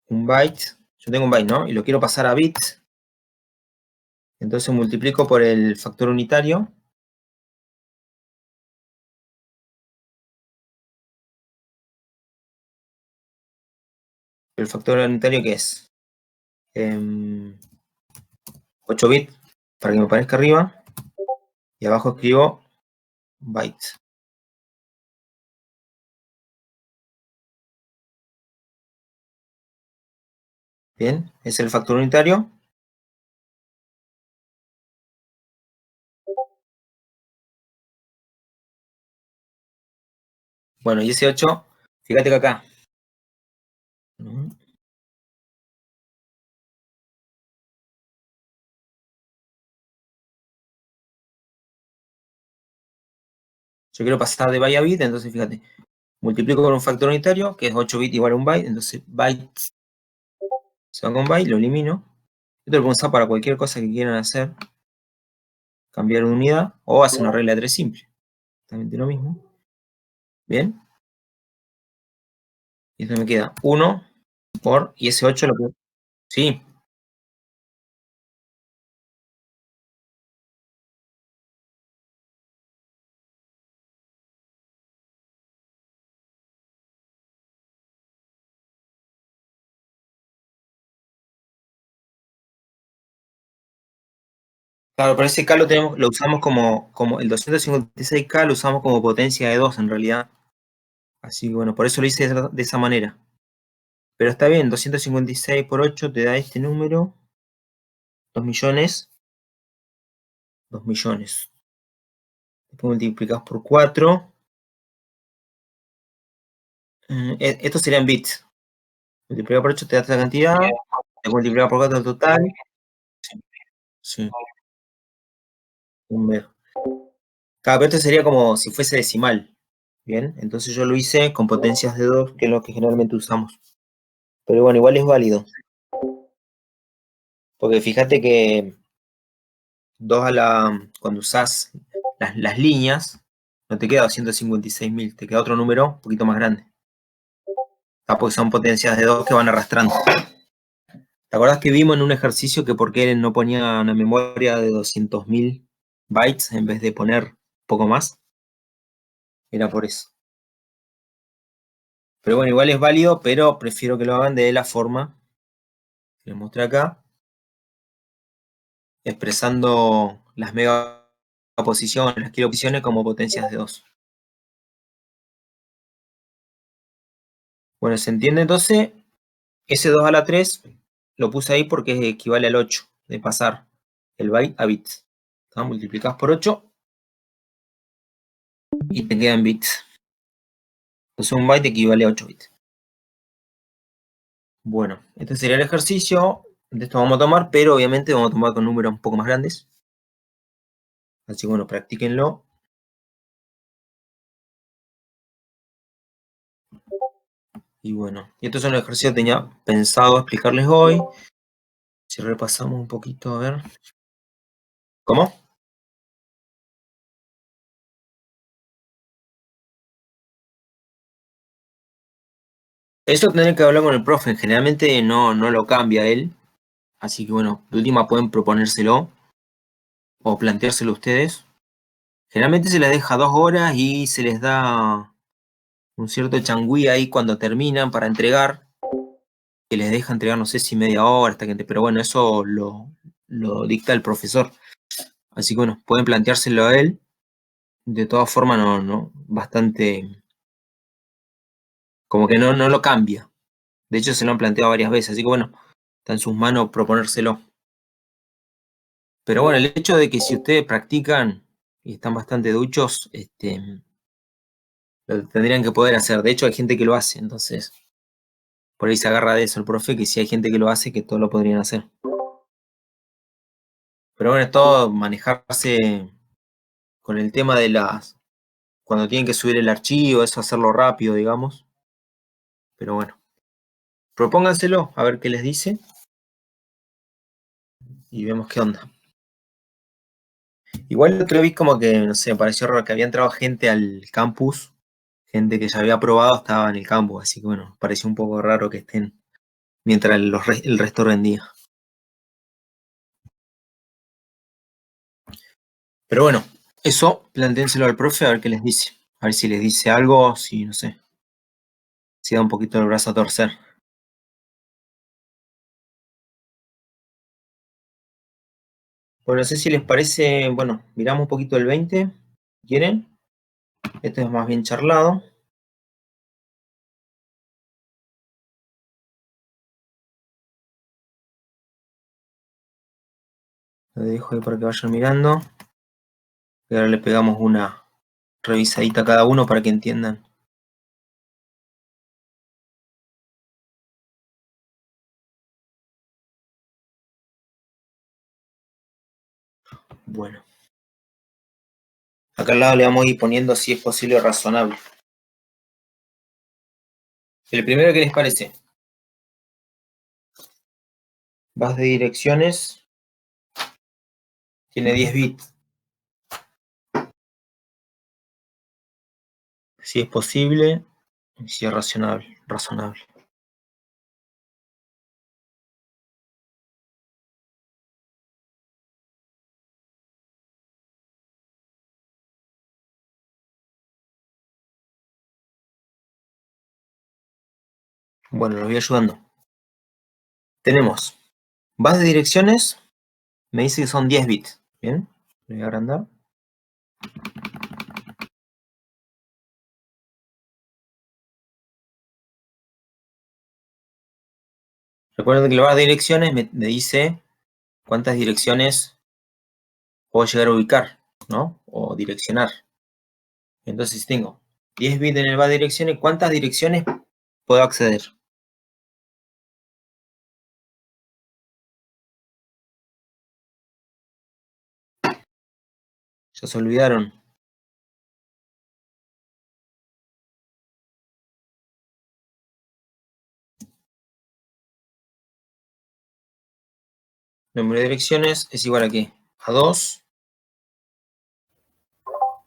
Un byte. Yo tengo un byte, ¿no? Y lo quiero pasar a bits. Entonces multiplico por el factor unitario. ¿El factor unitario qué es? 8 bits para que me aparezca arriba. Y abajo escribo bytes. Bien, es el factor unitario. Bueno, y ese 8, fíjate que acá. Yo quiero pasar de byte a bit, entonces fíjate. Multiplico por un factor unitario, que es 8 bits igual a un byte. Entonces bytes se va con byte, lo elimino. Esto lo puedo usar para cualquier cosa que quieran hacer. Cambiar una unidad o hacer una regla de 3 simple. Exactamente lo mismo. Bien. Y esto me queda 1 por, y ese 8 lo puedo... Sí, claro, pero ese K lo usamos como el 256K lo usamos como potencia de 2 en realidad. Así que bueno, por eso lo hice de esa manera. Pero está bien, 256 por 8 te da este número. 2 millones. 2 millones. Después multiplicas por 4. Esto sería en bits. Multiplicado por 8 te da esta cantidad. Después multiplicado por 4 el total. Sí, un mega. Cada pero este sería como si fuese decimal. Bien, entonces yo lo hice con potencias de 2, que es lo que generalmente usamos. Pero bueno, igual es válido. Porque fíjate que 2 a la. Cuando usás las líneas, no te queda 256.000, te queda otro número un poquito más grande. Porque son potencias de 2 que van arrastrando. ¿Te acordás que vimos en un ejercicio que por qué no ponía una memoria de 200.000 bytes en vez de poner poco más? Era por eso. Pero bueno, igual es válido, pero prefiero que lo hagan de la forma que les mostré acá, expresando las megaposiciones, las kiloposiciones como potencias de 2. Bueno, ¿se entiende entonces? Ese 2 a la 3 lo puse ahí porque equivale al 8, de pasar el byte a bits. Multiplicás por 8 y te quedan bits. Entonces un byte equivale a 8 bits. Bueno, este sería el ejercicio. De esto vamos a tomar, pero obviamente vamos a tomar con números un poco más grandes. Así que bueno, practíquenlo. Y bueno, y estos son los ejercicios que tenía pensado explicarles hoy. Si repasamos un poquito, a ver. ¿Cómo? Eso tendré que hablar con el profe. Generalmente no lo cambia él. Así que bueno, de última pueden proponérselo o planteárselo ustedes. Generalmente se les deja 2 horas y se les da un cierto changüí ahí cuando terminan para entregar, que les deja entregar no sé si media hora hasta que pero bueno, eso lo dicta el profesor. Así que bueno, pueden planteárselo a él. De todas formas, no, bastante, como que no lo cambia. De hecho, se lo han planteado varias veces, así que bueno, está en sus manos proponérselo. Pero bueno, el hecho de que si ustedes practican y están bastante duchos, lo tendrían que poder hacer. De hecho, hay gente que lo hace, entonces por ahí se agarra de eso el profe, que si hay gente que lo hace, que todo lo podrían hacer. Pero bueno, es todo manejarse con el tema de cuando tienen que subir el archivo, eso hacerlo rápido, digamos. Pero bueno, propónganselo, a ver qué les dice. Y vemos qué onda. Igual el otro vi como que, no sé, me pareció raro que había entrado gente al campus, gente que ya había probado estaba en el campus, así que bueno, pareció un poco raro que estén mientras el resto rendía. Pero bueno, eso, plantéenselo al profe a ver qué les dice. A ver si les dice algo, si, no sé, si da un poquito el brazo a torcer. Bueno, no sé si les parece, bueno, miramos un poquito el 20, ¿quieren? Esto es más bien charlado. Lo dejo ahí para que vayan mirando. Y ahora le pegamos una revisadita a cada uno para que entiendan. Bueno. Acá al lado le vamos a ir poniendo si es posible o razonable. El primero, ¿qué les parece? Bus de direcciones. Tiene 10 bits. Si es posible y si es razonable. Bueno, los voy ayudando. Tenemos bus de direcciones. Me dice que son 10 bits. Bien, lo voy a agrandar. Recuerden que el bus de direcciones me dice cuántas direcciones puedo llegar a ubicar, ¿no? O direccionar. Entonces tengo 10 bits en el bus de direcciones. ¿Cuántas direcciones puedo acceder? Ya se olvidaron. El número de direcciones es igual a ¿qué? A 2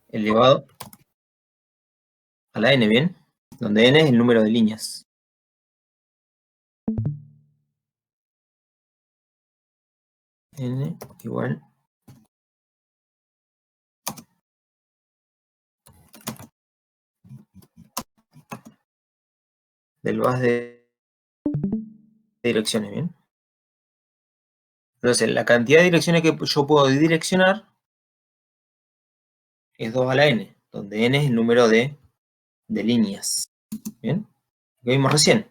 elevado a la n, ¿bien? Donde n es el número de líneas. N igual del bus de direcciones, ¿bien? Entonces, la cantidad de direcciones que yo puedo direccionar es 2 a la n, donde n es el número de líneas. ¿Bien? Lo vimos recién.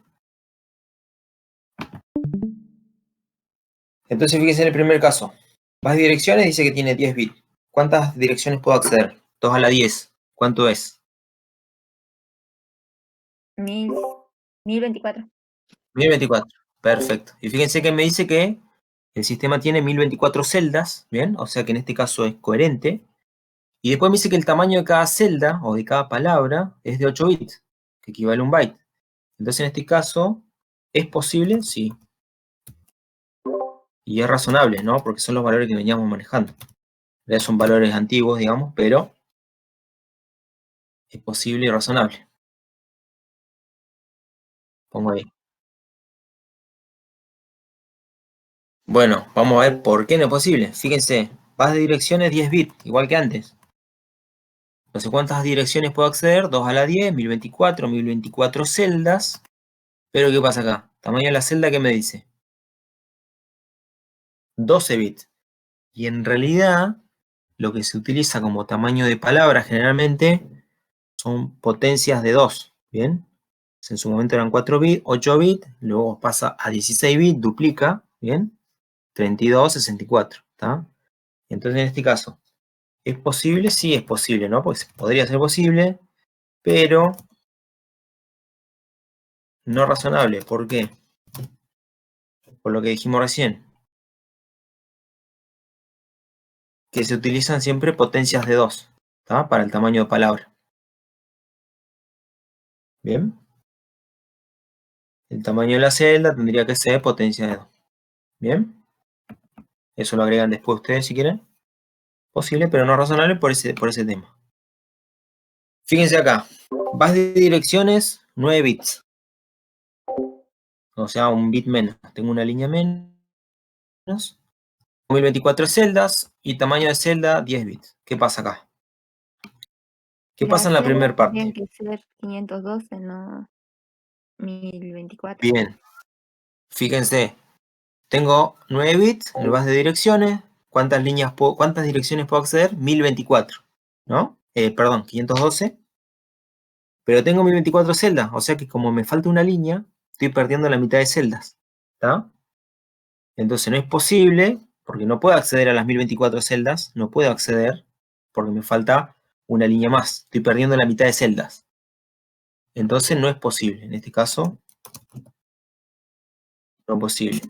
Entonces, fíjense en el primer caso. Bus de direcciones dice que tiene 10 bits. ¿Cuántas direcciones puedo acceder? 2 a la 10. ¿Cuánto es? 1024. 1024. Perfecto. Y fíjense que me dice que el sistema tiene 1024 celdas, ¿bien? O sea que en este caso es coherente. Y después me dice que el tamaño de cada celda o de cada palabra es de 8 bits, que equivale a un byte. Entonces en este caso, ¿es posible? Sí. Y es razonable, ¿no? Porque son los valores que veníamos manejando. Ya son valores antiguos, digamos, pero es posible y razonable. Pongo ahí. Bueno, vamos a ver por qué no es posible. Fíjense, base de direcciones 10 bits, igual que antes. No sé cuántas direcciones puedo acceder, 2 a la 10, 1024 celdas. Pero ¿qué pasa acá? Tamaño de la celda, ¿qué me dice? 12 bits. Y en realidad, lo que se utiliza como tamaño de palabra generalmente son potencias de 2, ¿bien? En su momento eran 4 bits, 8 bits, luego pasa a 16 bits, duplica, ¿bien? 32, 64, ¿está? Entonces en este caso, ¿es posible? Sí, es posible, ¿no? Pues podría ser posible, pero no razonable. ¿Por qué? Por lo que dijimos recién, que se utilizan siempre potencias de 2, ¿está? Para el tamaño de palabra. ¿Bien? El tamaño de la celda tendría que ser potencia de 2. ¿Bien? Eso lo agregan después ustedes si quieren. Posible, pero no razonable por ese tema. Fíjense acá. Base de direcciones, 9 bits. O sea, un bit menos. Tengo una línea menos. 1024 celdas y tamaño de celda 10 bits. ¿Qué pasa acá? ¿Qué pasa en la primera parte? Tienen que ser 512, no 1024. Bien. Fíjense. Tengo 9 bits en base de direcciones. ¿Cuántas direcciones puedo acceder? 1024. ¿No? Perdón, 512. Pero tengo 1024 celdas. O sea que como me falta una línea, estoy perdiendo la mitad de celdas. ¿Está? Entonces no es posible, porque no puedo acceder a las 1024 celdas. No puedo acceder porque me falta una línea más. Estoy perdiendo la mitad de celdas. Entonces no es posible. En este caso, no es posible.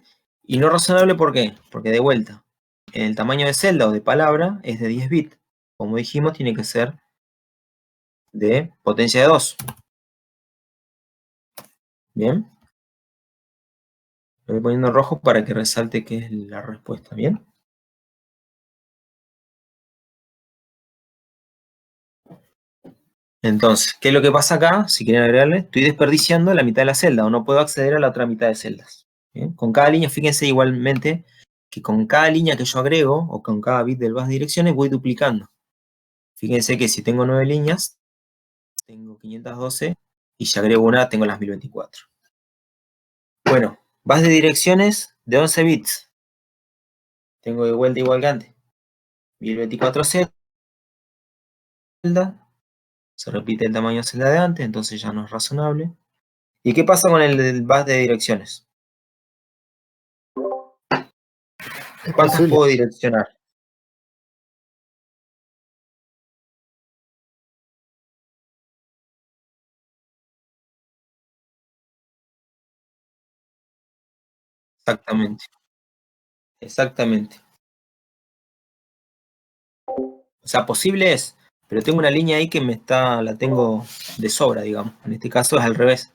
Y no razonable, ¿por qué? Porque de vuelta, el tamaño de celda o de palabra es de 10 bits. Como dijimos, tiene que ser de potencia de 2. Bien. Lo voy poniendo en rojo para que resalte que es la respuesta. Bien. Entonces, ¿qué es lo que pasa acá? Si quieren agregarle, estoy desperdiciando la mitad de la celda o no puedo acceder a la otra mitad de celdas. ¿Bien? Con cada línea, fíjense igualmente que con cada línea que yo agrego o con cada bit del bus de direcciones voy duplicando. Fíjense que si tengo 9 líneas, tengo 512 y si agrego una, tengo las 1024. Bueno, bus de direcciones de 11 bits. Tengo de vuelta igual que antes. 1024 celdas. Se repite el tamaño de celda de antes, entonces ya no es razonable. ¿Y qué pasa con el del bus de direcciones? Es ¿Cuántas posible. puedo direccionar? Exactamente. Exactamente. O sea, posible es, pero tengo una línea ahí que la tengo de sobra, digamos. En este caso es al revés.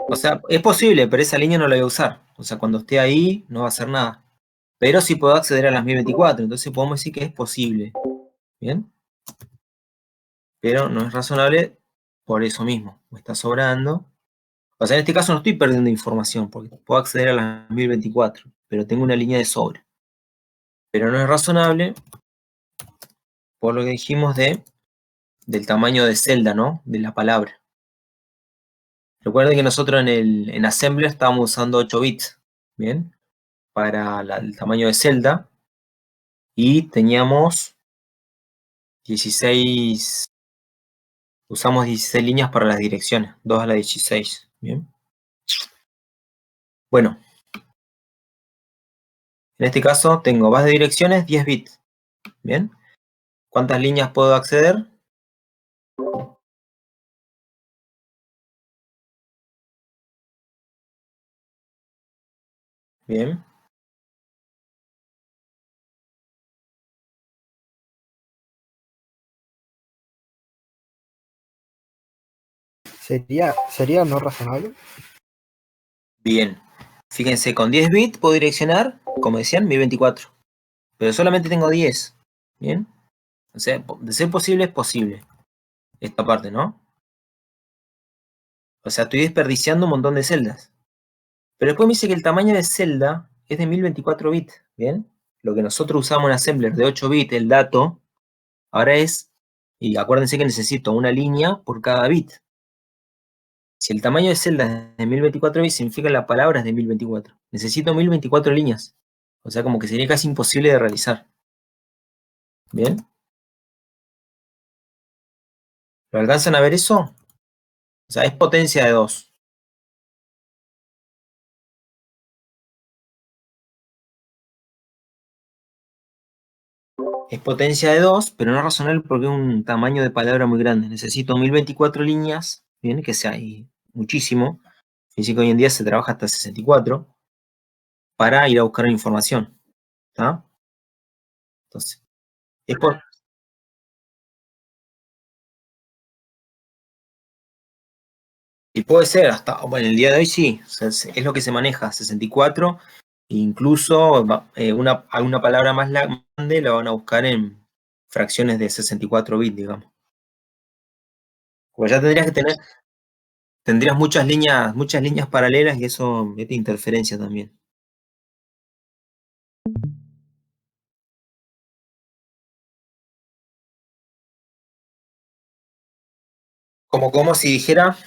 O sea, es posible, pero esa línea no la voy a usar. O sea, cuando esté ahí no va a hacer nada. Pero sí puedo acceder a las 1024, entonces podemos decir que es posible. ¿Bien? Pero no es razonable por eso mismo. Me está sobrando. O sea, en este caso no estoy perdiendo información, porque puedo acceder a las 1024, pero tengo una línea de sobra. Pero no es razonable por lo que dijimos del tamaño de celda, ¿no? De la palabra. Recuerden que nosotros en Assembler estábamos usando 8 bits, ¿bien? Para el tamaño de celda. Y teníamos 16, usamos 16 líneas para las direcciones, 2 a la 16, ¿bien? Bueno, en este caso tengo base de direcciones 10 bits, ¿bien? ¿Cuántas líneas puedo acceder? Bien. ¿Sería no razonable? Bien. Fíjense, con 10 bits puedo direccionar, como decían, 1024. Pero solamente tengo 10. ¿Bien? O sea, de ser posible es posible. Esta parte, ¿no? O sea, estoy desperdiciando un montón de celdas. Pero después me dice que el tamaño de celda es de 1024 bits, ¿bien? Lo que nosotros usamos en Assembler de 8 bits, el dato, ahora es, y acuérdense que necesito una línea por cada bit. Si el tamaño de celda es de 1024 bits, significa que la palabra es de 1024. Necesito 1024 líneas. O sea, como que sería casi imposible de realizar. ¿Bien? ¿Lo alcanzan a ver eso? O sea, es potencia de 2. Es potencia de 2, pero no es razonable porque es un tamaño de palabra muy grande. Necesito 1024 líneas, ¿bien? Que sea muchísimo. Fíjense que hoy en día se trabaja hasta 64 para ir a buscar la información. ¿Está? Entonces, es por, y puede ser hasta, bueno, el día de hoy sí, o sea, es lo que se maneja, 64, e incluso alguna palabra más grande la van a buscar en fracciones de 64 bits, digamos. Pues ya tendrías muchas líneas paralelas y eso mete interferencia también. Como si dijera,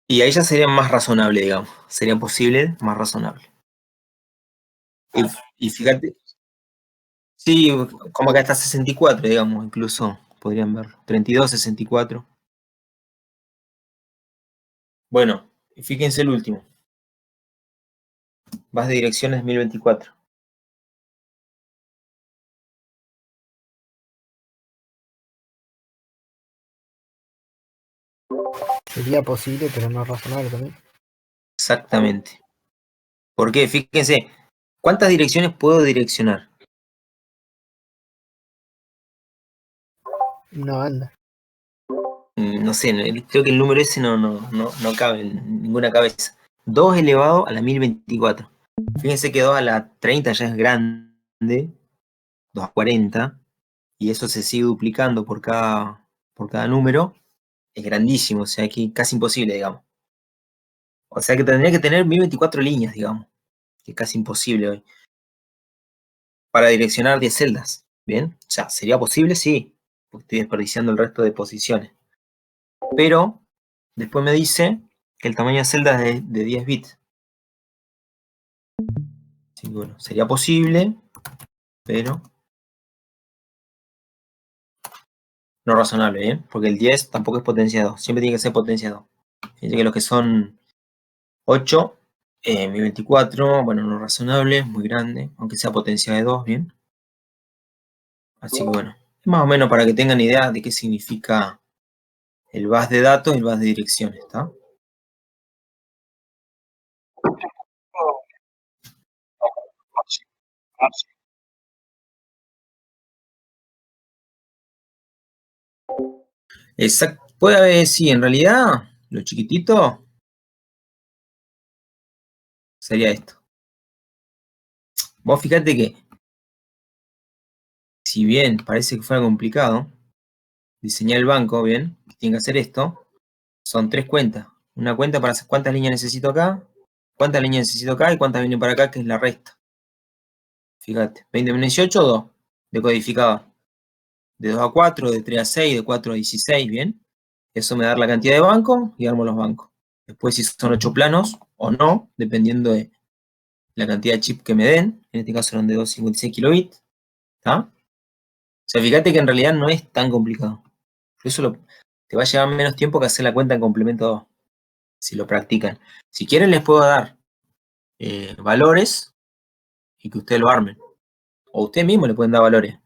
y ahí ya sería más razonable, digamos, sería posible, más razonable. Y fíjate, sí, como que hasta 64, digamos, incluso podrían verlo, 32, 64. Bueno, y fíjense el último. Vas de direcciones 1024. Sería posible, pero no razonable también. Exactamente. ¿Por qué? Fíjense, ¿cuántas direcciones puedo direccionar? Una banda. No sé, creo que el número ese no cabe en ninguna cabeza. 2 elevado a la 1024. Fíjense que 2 a la 30 ya es grande, 2 a 40, y eso se sigue duplicando por cada número. Es grandísimo, o sea, que casi imposible, digamos. O sea que tendría que tener 1024 líneas, digamos, que es casi imposible hoy, para direccionar 10 celdas. ¿Bien? O sea, ¿sería posible? Sí, porque estoy desperdiciando el resto de posiciones. Pero después me dice que el tamaño de celda es de 10 bits. Sí, bueno, sería posible, pero no razonable, ¿bien? Porque el 10 tampoco es potencia 2, siempre tiene que ser potencia 2. Fíjense que los que son 8, 1024, bueno, no razonable, muy grande, aunque sea potencia de 2, ¿bien? Así que bueno, más o menos para que tengan idea de qué significa el bus de datos y el bus de direcciones, ¿está? Exacto. Puede haber, sí, en realidad, lo chiquitito sería esto. Vos fíjate que, si bien parece que fuera complicado, diseñar el banco, bien, tiene que hacer esto, son 3 cuentas. Una cuenta para hacer cuántas líneas necesito acá, cuántas líneas necesito acá y cuántas vienen para acá, que es la resta. Fíjate, 20 menos 18, 2, de codificador. De 2 a 4, de 3 a 6, de 4 a 16, bien. Eso me da la cantidad de bancos y armo los bancos. Después si son 8 planos o no, dependiendo de la cantidad de chip que me den. En este caso eran de 256 kilobits. ¿Está? O sea, fíjate que en realidad no es tan complicado. Por eso te va a llevar menos tiempo que hacer la cuenta en complemento 2, si lo practican. Si quieren les puedo dar valores y que ustedes lo armen. O ustedes mismos le pueden dar valores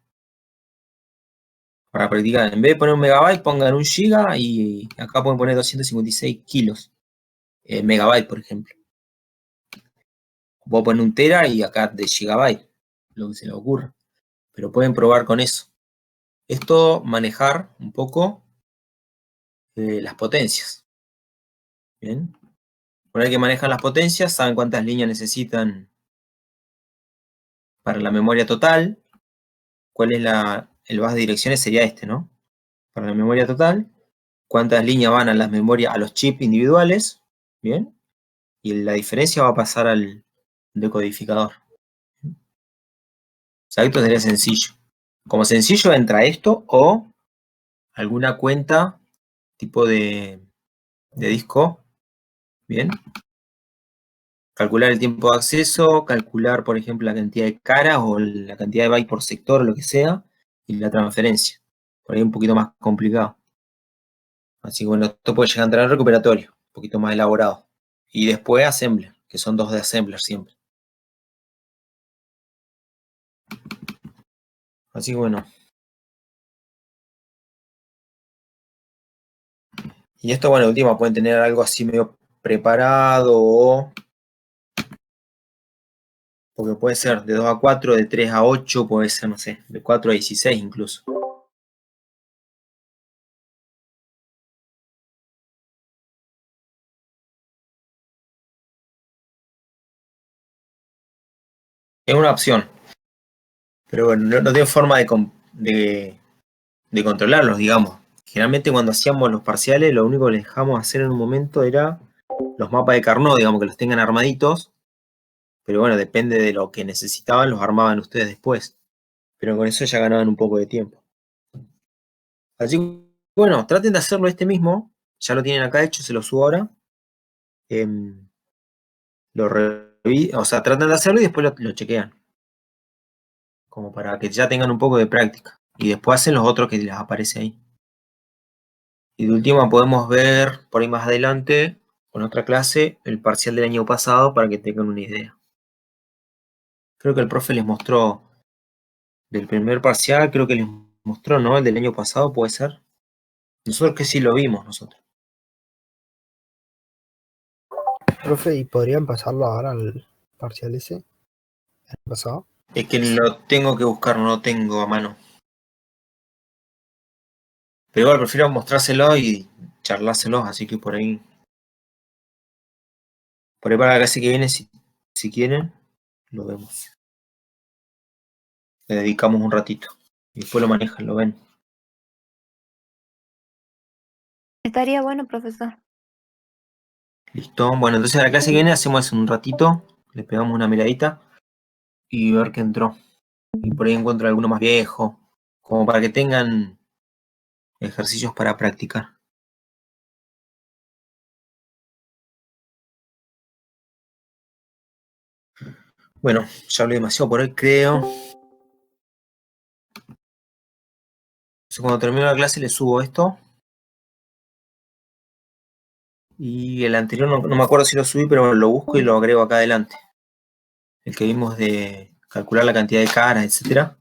para practicar. En vez de poner un megabyte, pongan un giga y acá pueden poner 256 kilos. Megabyte, por ejemplo. Puedo poner un tera y acá de gigabyte, lo que se les ocurra. Pero pueden probar con eso. Esto manejar un poco las potencias. Bien. Por ahí que manejan las potencias, saben cuántas líneas necesitan para la memoria total. ¿Cuál es el bus de direcciones? Sería este, ¿no? Para la memoria total. cuántas líneas van a las memorias, a los chips individuales, ¿bien? Y la diferencia va a pasar al decodificador. O sea, esto sería sencillo. Como sencillo entra esto o alguna cuenta tipo de disco, ¿bien? Calcular el tiempo de acceso, calcular, por ejemplo, la cantidad de caras o la cantidad de bytes por sector o lo que sea, y la transferencia. Por ahí un poquito más complicado. Así que bueno, esto puede llegar a entrar en recuperatorio, un poquito más elaborado. Y después assembler, que son 2 de assembler siempre. Así que bueno. Y esto, bueno, última, pueden tener algo así medio preparado o... Porque puede ser de 2 a 4, de 3 a 8, puede ser, no sé, de 4 a 16 incluso. Es una opción. Pero bueno, no tiene forma de controlarlos, digamos. Generalmente cuando hacíamos los parciales, lo único que les dejamos hacer en un momento era los mapas de Carnot, digamos, que los tengan armaditos. Pero bueno, depende de lo que necesitaban, los armaban ustedes después. Pero con eso ya ganaban un poco de tiempo. Así que, bueno, traten de hacerlo este mismo. Ya lo tienen acá hecho, se lo subo ahora. O sea, tratan de hacerlo y después lo chequean. Como para que ya tengan un poco de práctica. Y después hacen los otros que les aparece ahí. Y de última podemos ver por ahí más adelante, con otra clase, el parcial del año pasado para que tengan una idea. Creo que el profe les mostró del primer parcial, creo que les mostró, ¿no? El del año pasado, ¿puede ser? Nosotros que sí lo vimos, nosotros. Profe, ¿y podrían pasarlo ahora al parcial ese? ¿El pasado? Es que lo tengo que buscar, no lo tengo a mano. Pero igual prefiero mostrárselo y charlárselo, así que por ahí. Por ahí para la clase que viene, si quieren, lo vemos. Le dedicamos un ratito. Y después lo manejan, lo ven. Estaría bueno, profesor. Listo. Bueno, entonces a la clase que viene hacemos un ratito. Le pegamos una miradita. Y ver qué entró. Y por ahí encuentro alguno más viejo. Como para que tengan ejercicios para practicar. Bueno, ya hablé demasiado por hoy, creo. Entonces, cuando termine la clase le subo esto. Y el anterior no me acuerdo si lo subí, pero lo busco y lo agrego acá adelante. El que vimos de calcular la cantidad de caras, etcétera.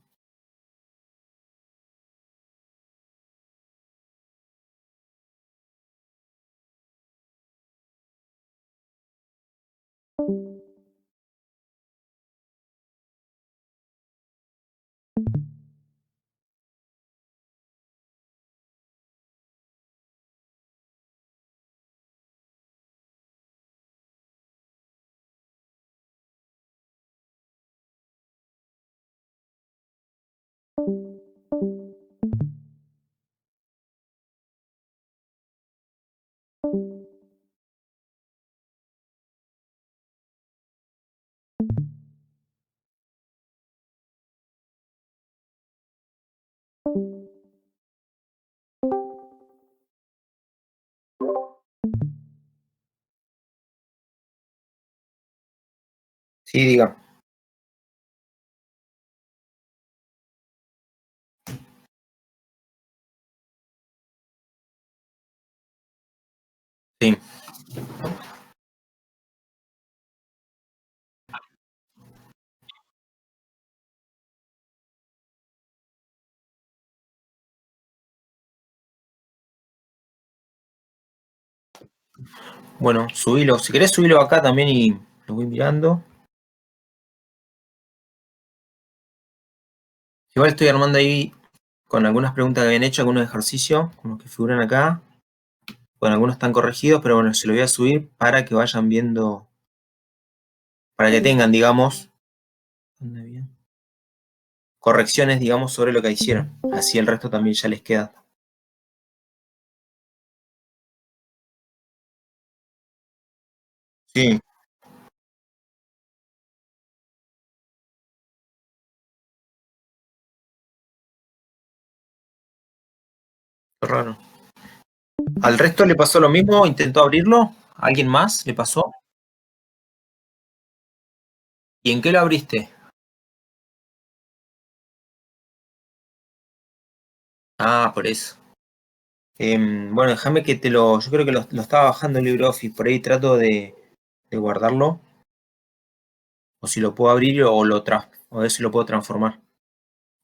Sí, diga. Sí. Bueno, subilo. Si querés subilo acá también y lo voy mirando. Igual estoy armando ahí con algunas preguntas que habían hecho, algunos ejercicios, con los que figuran acá. Bueno, algunos están corregidos, pero bueno, se los voy a subir para que vayan viendo, para que tengan, digamos, correcciones, digamos, sobre lo que hicieron. Así el resto también ya les queda. Sí, qué raro. ¿Al resto le pasó lo mismo? ¿Intentó abrirlo? ¿A alguien más le pasó? ¿Y en qué lo abriste? Ah, por eso. Bueno, déjame que yo creo que lo estaba bajando el LibreOffice, por ahí trato de guardarlo, o si lo puedo abrir o ver si lo puedo transformar.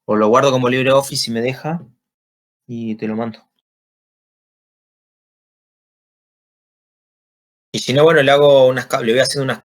O lo guardo como LibreOffice si me deja, y te lo mando. Y si no, bueno, le voy haciendo unas